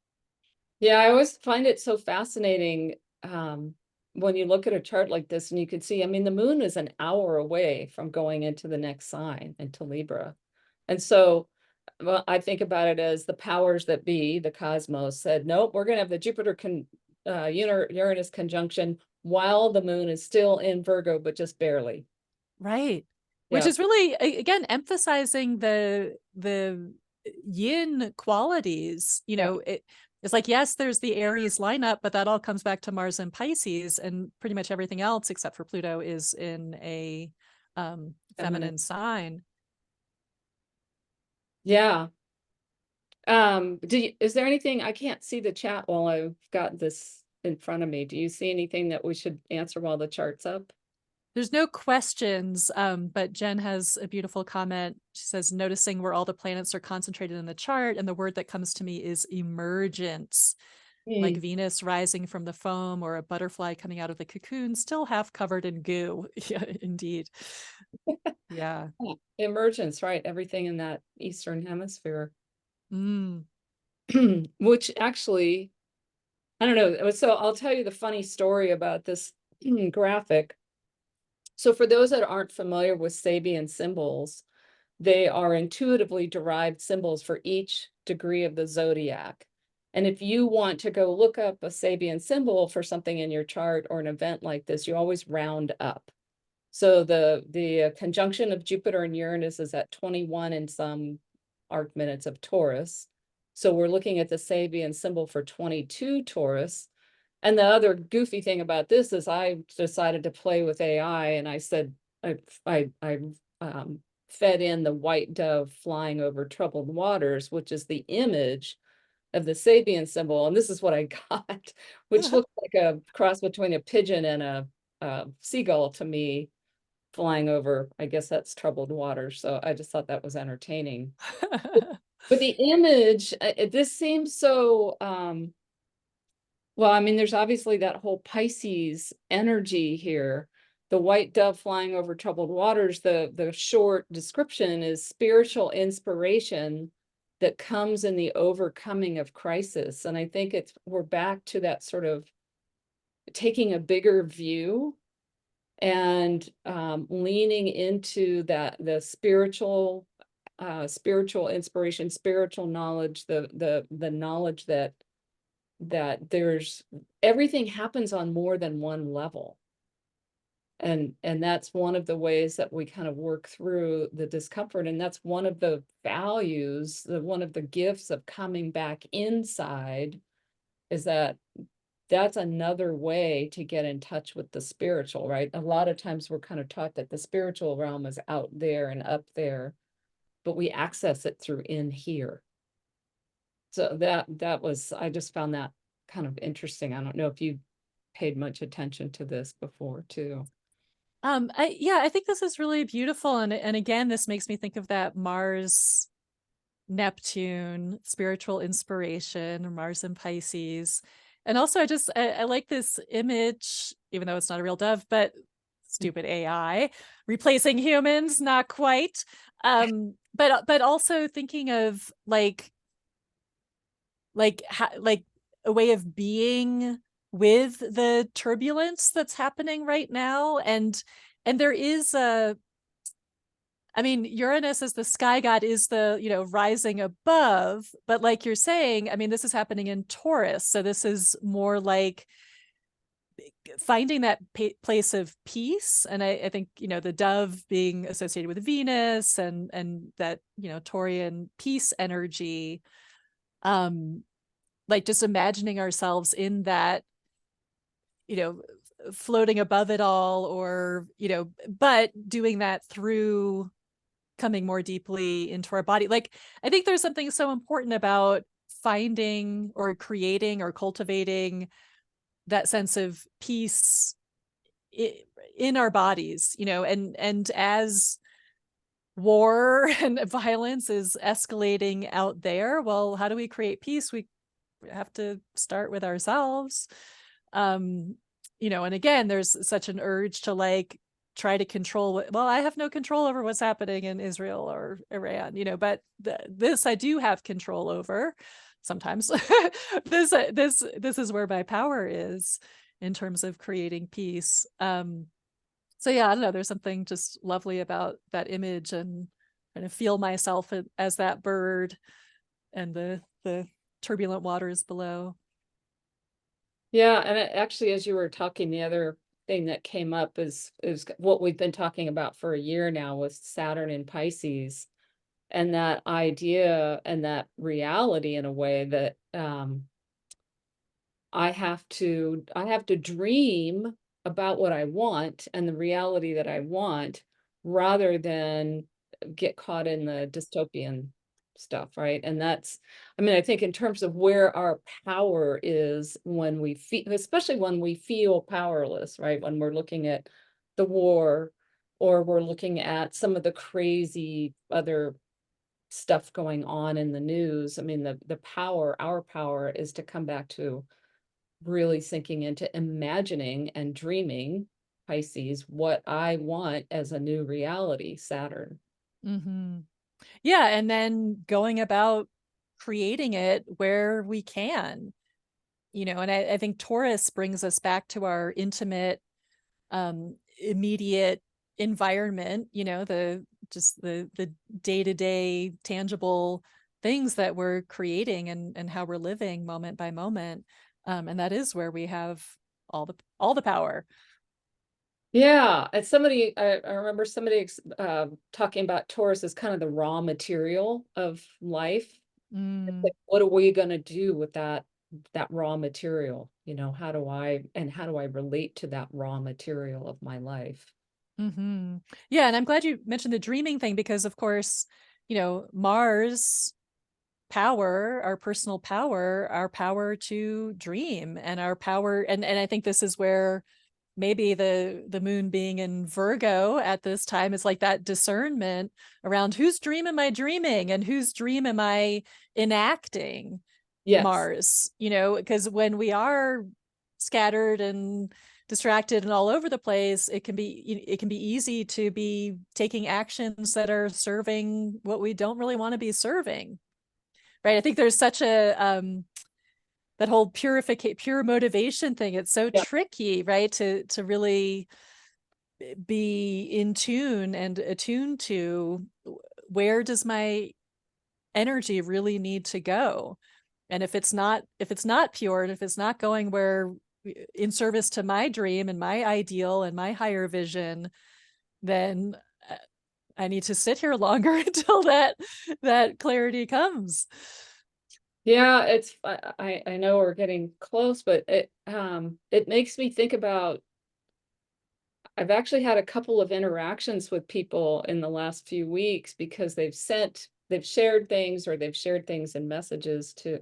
Yeah, I always find it so fascinating when you look at a chart like this and you can see, I mean, the moon is an hour away from going into the next sign, into Libra. And so, well, I think about it as the powers that be, the cosmos said, nope, we're going to have the Uranus conjunction while the moon is still in Virgo, but just barely. Right. Which Yeah. is really, again, emphasizing the yin qualities. Yeah. It's like, yes, there's the Aries lineup, but that all comes back to Mars and Pisces, and pretty much everything else except for Pluto is in a Feminine. feminine sign. Yeah. Is there anything, I can't see the chat while I've got this in front of me. Do you see anything that we should answer while the chart's up? There's no questions, but Jen has a beautiful comment. She says, noticing where all the planets are concentrated in the chart, and the word that comes to me is emergence, like Hmm. Venus rising from the foam or a butterfly coming out of the cocoon, still half covered in goo. Yeah, indeed. Yeah. Yeah, emergence, right? Everything in that Eastern hemisphere, Mm. which actually, I don't know. So I'll tell you the funny story about this graphic. So for those that aren't familiar with Sabian symbols, they are intuitively derived symbols for each degree of the zodiac. And if you want to go look up a Sabian symbol for something in your chart or an event like this, you always round up. So the conjunction of Jupiter and Uranus is at 21 and some arc minutes of Taurus. So we're looking at the Sabian symbol for 22 Taurus. And the other goofy thing about this is I decided to play with AI, and I said I fed in the white dove flying over troubled waters, which is the image of the Sabian symbol. And this is what I got, which looks like a cross between a pigeon and a seagull to me, flying over, I guess that's troubled waters. So I just thought that was entertaining. But the image, this seems so, well, I mean, there's obviously that whole Pisces energy here. The white dove flying over troubled waters, the short description is spiritual inspiration that comes in the overcoming of crisis. And I think we're back to that sort of taking a bigger view and leaning into that, the spiritual inspiration, spiritual knowledge, the knowledge that there's everything happens on more than one level. And that's one of the ways that we kind of work through the discomfort. And that's one of the values, one of the gifts of coming back inside, is that that's another way to get in touch with the spiritual, right? A lot of times we're kind of taught that the spiritual realm is out there and up there, but we access it through in here. So that was, I just found that kind of interesting. I don't know if you paid much attention to this before too. I think this is really beautiful. And again, this makes me think of that Mars Neptune spiritual inspiration, Mars and Pisces. And also I like this image, even though it's not a real dove, but stupid AI replacing humans, not quite. But also thinking of like a way of being with the turbulence that's happening right now. And there is I mean, Uranus as the sky god is the, rising above, but like you're saying, I mean, this is happening in Taurus. So this is more like finding that place of peace. And I think, the dove being associated with Venus and that, Taurian peace energy, like just imagining ourselves in that, floating above it all, or, but doing that through coming more deeply into our body. Like, I think there's something so important about finding or creating or cultivating that sense of peace in our bodies, and as war and violence is escalating out there, well, how do we create peace? We have to start with ourselves. And again, there's such an urge to like try to control I have no control over what's happening in Israel or Iran, but this I do have control over sometimes. this is where my power is in terms of creating peace. So yeah, I don't know, there's something just lovely about that image, and kind of feel myself as that bird and the turbulent waters below. Yeah, and actually, as you were talking, the other thing that came up is what we've been talking about for a year now, with Saturn in Pisces, and that idea and that reality in a way that I have to dream about what I want and the reality that I want rather than get caught in the dystopian stuff, right? And that's, I mean, I think in terms of where our power is when we feel, especially when we feel powerless, right? When we're looking at the war or we're looking at some of the crazy other stuff going on in the news. I mean, the power, our power is to come back to really sinking into imagining and dreaming, Pisces, what I want as a new reality, Saturn. Mm-hmm. Yeah, and then going about creating it where we can, and I think Taurus brings us back to our intimate, immediate environment, the day-to-day tangible things that we're creating and how we're living moment by moment. And that is where we have all the power. Yeah, and somebody, I remember somebody talking about Taurus as kind of the raw material of life. It's Mm, like, what are we going to do with that raw material? How do I relate to that raw material of my life? hmm. Yeah, and I'm glad you mentioned the dreaming thing because, of course, Mars power, our personal power, our power to dream, and our power, and I think this is where maybe the moon being in Virgo at this time is like that discernment around whose dream am I dreaming and whose dream am I enacting. Yes. Mars, because when we are scattered and distracted and all over the place, it can be easy to be taking actions that are serving what we don't really want to be serving. Right? I think there's such a that whole pure motivation thing. It's so Yeah. tricky, right? To really be in tune and attuned to where does my energy really need to go. And if it's not pure, and if it's not going where in service to my dream and my ideal and my higher vision, then I need to sit here longer until that clarity comes. Yeah, it's I know we're getting close, but it makes me think about I've actually had a couple of interactions with people in the last few weeks because they've shared things or they've shared things in messages to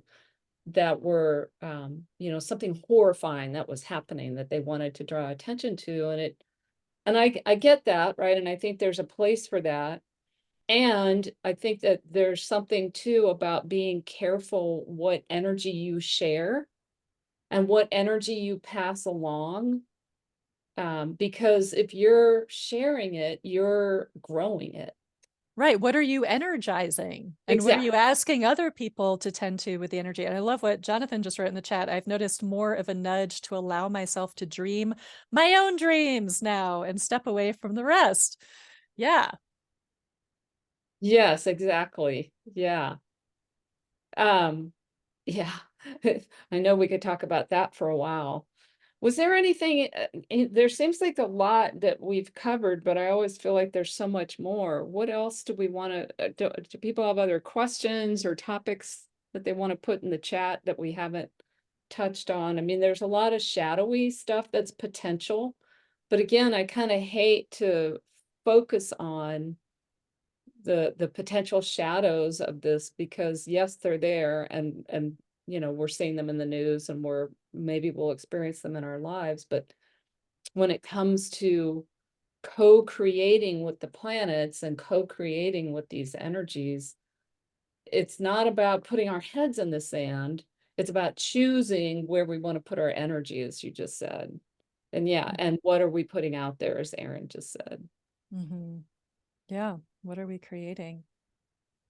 that were something horrifying that was happening that they wanted to draw attention to. And I get that, right? And I think there's a place for that. And I think that there's something too about being careful what energy you share and what energy you pass along. Because if you're sharing it, you're growing it. Right. What are you energizing? And what are Exactly. you asking other people to tend to with the energy? And I love what Jonathan just wrote in the chat. I've noticed more of a nudge to allow myself to dream my own dreams now and step away from the rest. Yeah. Yes, exactly. Yeah. Um, yeah. I know we could talk about that for a while. Was there anything, there seems like a lot that we've covered, but I always feel like there's so much more. What else do we want to, do people have other questions or topics that they want to put in the chat that we haven't touched on? I mean, there's a lot of shadowy stuff that's potential, but again, I kind of hate to focus on the potential shadows of this because yes, they're there and we're seeing them in the news and maybe we'll experience them in our lives, but when it comes to co-creating with the planets and co-creating with these energies, it's not about putting our heads in the sand. It's about choosing where we want to put our energy, as you just said. And yeah, and what are we putting out there, as Aaron just said. Mm-hmm. Yeah. What are we creating?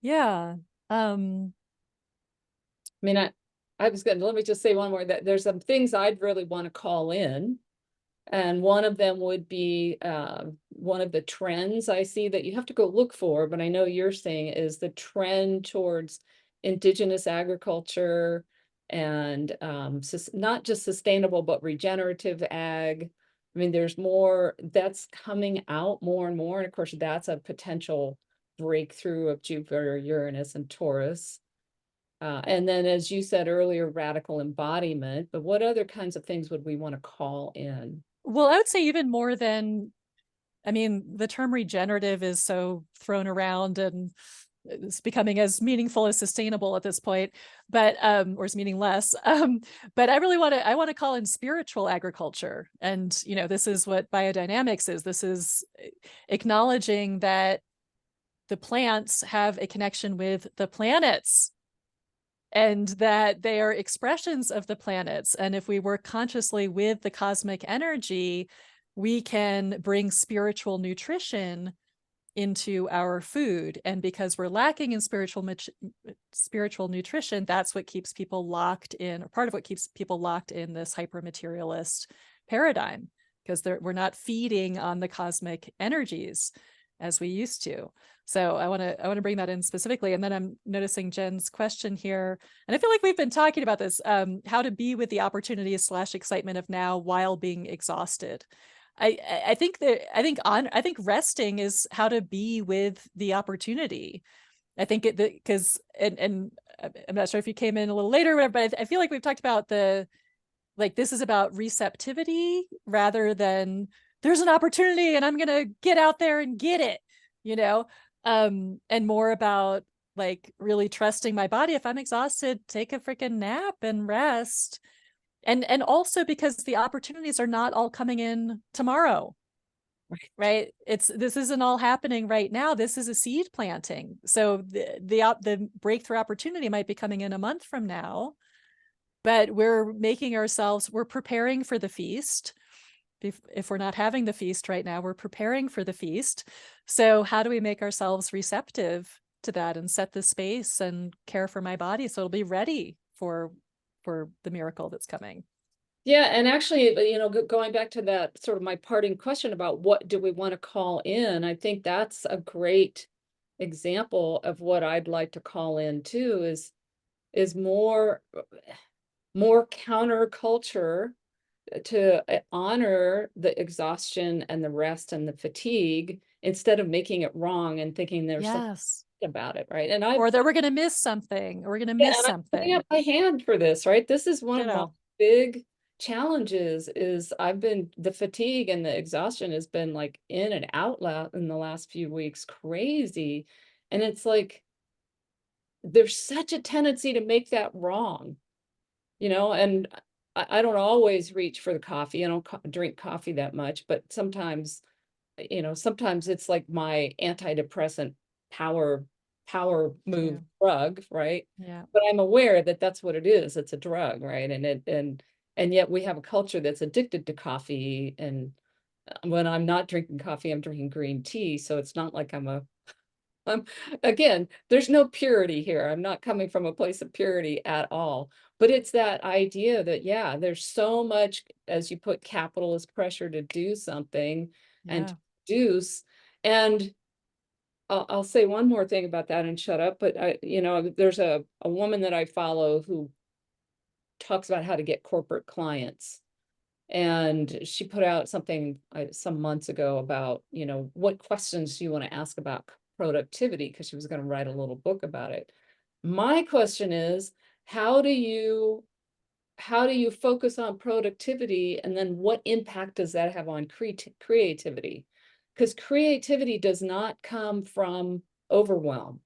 Yeah. Um, I mean, I was going to, let me just say one more, that there's some things I'd really want to call in. And one of them would be one of the trends I see that you have to go look for, but I know you're saying is the trend towards indigenous agriculture and not just sustainable, but regenerative ag. I mean, there's more that's coming out more and more. And of course, that's a potential breakthrough of Jupiter, Uranus, and Taurus. And then, as you said earlier, radical embodiment. But what other kinds of things would we want to call in? Well, I would say even more than, I mean, the term regenerative is so thrown around and it's becoming as meaningful as sustainable at this point, but or as meaningless. But I want to call in spiritual agriculture. And this is what biodynamics is. This is acknowledging that the plants have a connection with the planets and that they are expressions of the planets. And if we work consciously with the cosmic energy, we can bring spiritual nutrition into our food. And because we're lacking in spiritual nutrition, that's what keeps people locked in, or part of what keeps people locked in this hyper-materialist paradigm, because we're not feeding on the cosmic energies as we used to. So I want to bring that in specifically. And then I'm noticing Jen's question here, and I feel like we've been talking about this, how to be with the opportunities / excitement of now while being exhausted. I think resting is how to be with the opportunity. I think because and I'm not sure if you came in a little later or whatever, but I feel like we've talked about this is about receptivity rather than there's an opportunity and I'm gonna get out there and get it, and more about like really trusting my body. If I'm exhausted, take a freaking nap and rest. And also because the opportunities are not all coming in tomorrow, right? This isn't all happening right now. This is a seed planting. So the breakthrough opportunity might be coming in a month from now, but we're preparing for the feast. If we're not having the feast right now, we're preparing for the feast. So how do we make ourselves receptive to that and set the space and care for my body so it'll be ready for the miracle that's coming? Yeah, and actually, going back to that sort of my parting question about what do we want to call in, I think that's a great example of what I'd like to call in too, is more counterculture to honor the exhaustion and the rest and the fatigue instead of making it wrong and thinking there's something Yes. about it, right? Or that we're going to miss something, or we're going to Yeah, miss and I'm putting something. up my hand for this, right? This is one of my Ditto. big challenges is the fatigue and the exhaustion has been like in and out loud in the last few weeks, crazy. And it's like there's such a tendency to make that wrong, and I don't always reach for the coffee. I don't drink coffee that much, but sometimes it's like my antidepressant power move Yeah. drug, right? Yeah. But I'm aware that that's what it is. It's a drug, right? And yet we have a culture that's addicted to coffee. And when I'm not drinking coffee, I'm drinking green tea. So it's not like I'm again, there's no purity here. I'm not coming from a place of purity at all. But it's that idea that, yeah, there's so much, as you put, capitalist pressure to do something and Yeah. to produce. And I'll say one more thing about that and shut up. But there's a woman that I follow who talks about how to get corporate clients. And she put out something some months ago about, what questions do you want to ask about productivity? Because she was going to write a little book about it. My question is, how do you focus on productivity, and then what impact does that have on creativity? Because creativity does not come from overwhelm,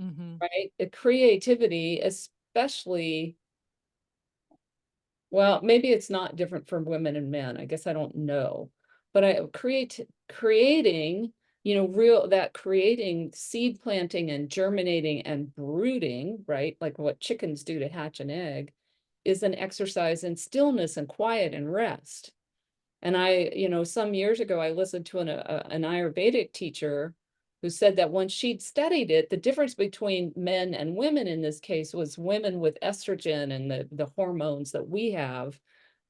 Mm-hmm. right? Creativity, especially, well, maybe it's not different for women and men. I guess I don't know. But creating, creating seed planting and germinating and brooding, right? Like what chickens do to hatch an egg, is an exercise in stillness and quiet and rest. And some years ago, I listened to an Ayurvedic teacher who said that when she'd studied it, the difference between men and women in this case was women with estrogen and the hormones that we have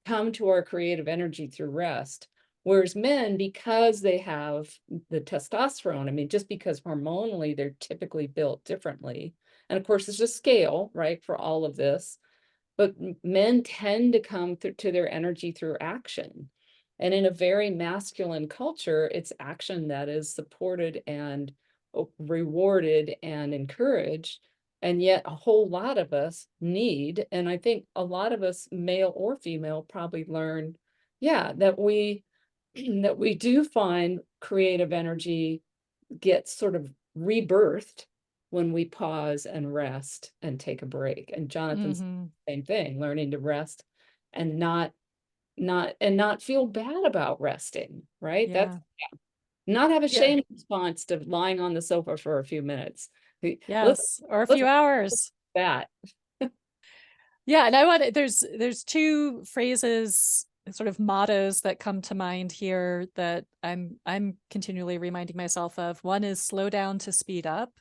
come to our creative energy through rest. Whereas men, because they have the testosterone, I mean, just because hormonally they're typically built differently. And of course, there's a scale, right, for all of this. But men tend to come to their energy through action. And in a very masculine culture, it's action that is supported and rewarded and encouraged. And yet a whole lot of us need, and I think a lot of us, male or female, probably learn, yeah, that we that we do find creative energy gets sort of rebirthed when we pause and rest and take a break. And Jonathan's Hmm. same thing, learning to rest and not feel bad about resting, right? That's Yeah. not have a Yeah. shame response to lying on the sofa for a few minutes. Let's Yes. Or a let's few hours. that. Yeah, and I want there's two phrases, sort of mottos that come to mind here that I'm continually reminding myself of. One is slow down to speed up,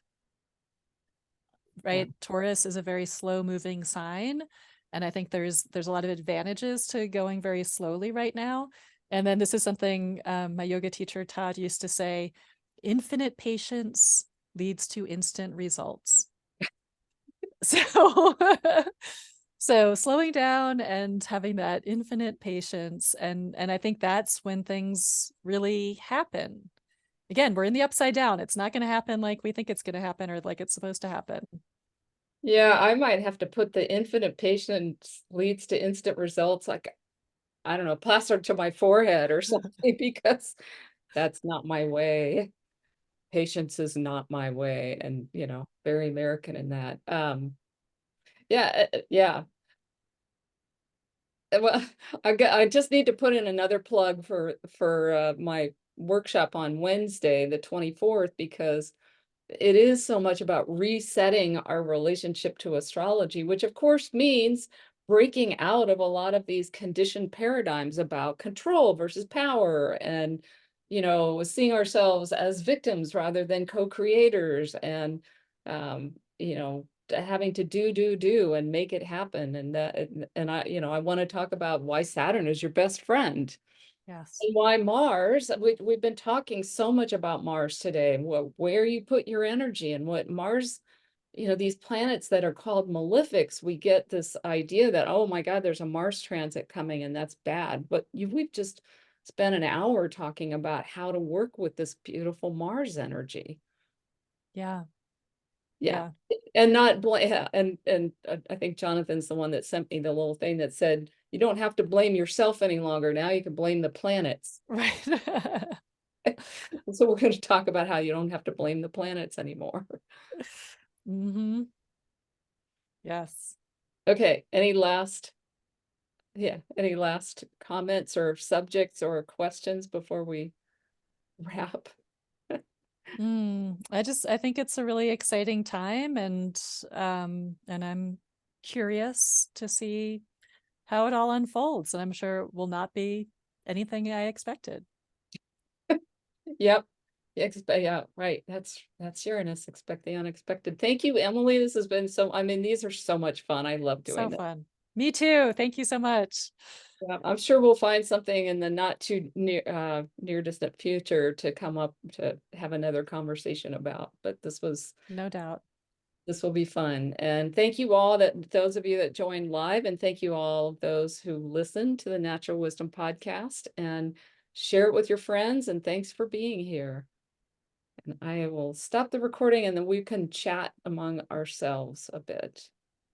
Yeah. right? Taurus is a very slow moving sign, and I think there's a lot of advantages to going very slowly right now. And then this is something my yoga teacher Todd used to say: infinite patience leads to instant results. So so slowing down and having that infinite patience, and I think that's when things really happen. Again, we're in the upside down. It's not going to happen like we think it's going to happen or like it's supposed to happen. Yeah, I might have to put the infinite patience leads to instant results, like, I don't know, plastered to my forehead or something, because that's not my way. Patience is not my way, and, very American in that. Yeah, yeah. Well, I just need to put in another plug for my workshop on Wednesday, the 24th, because it is so much about resetting our relationship to astrology, which of course means breaking out of a lot of these conditioned paradigms about control versus power, and seeing ourselves as victims rather than co-creators, and having to do and make it happen. And I want to talk about why Saturn is your best friend, Yes. and why Mars, we've been talking so much about Mars today, and where you put your energy, and what Mars, these planets that are called malefics, we get this idea that, oh my God, there's a Mars transit coming and that's bad. But we've just spent an hour talking about how to work with this beautiful Mars energy. Yeah. Yeah. Yeah. And not blame, and I think Jonathan's the one that sent me the little thing that said, you don't have to blame yourself any longer. Now you can blame the planets. Right. So we're going to talk about how you don't have to blame the planets anymore. Hmm. Yes. Okay, any last comments or subjects or questions before we wrap? I think it's a really exciting time, and I'm curious to see how it all unfolds, and I'm sure it will not be anything I expected. Yep. Yeah, right. That's Uranus. Expect the unexpected. Thank you, Emily. This has been I mean, these are so much fun. I love So doing this. fun. Me too. Thank you so much. Yeah, I'm sure we'll find something in the not too near distant future to come up to have another conversation about. But No doubt. this will be fun. And thank you all, those of you that joined live, and thank you all of those who listen to the Natural Wisdom podcast, and share it with your friends. And thanks for being here. And I will stop the recording, and then we can chat among ourselves a bit.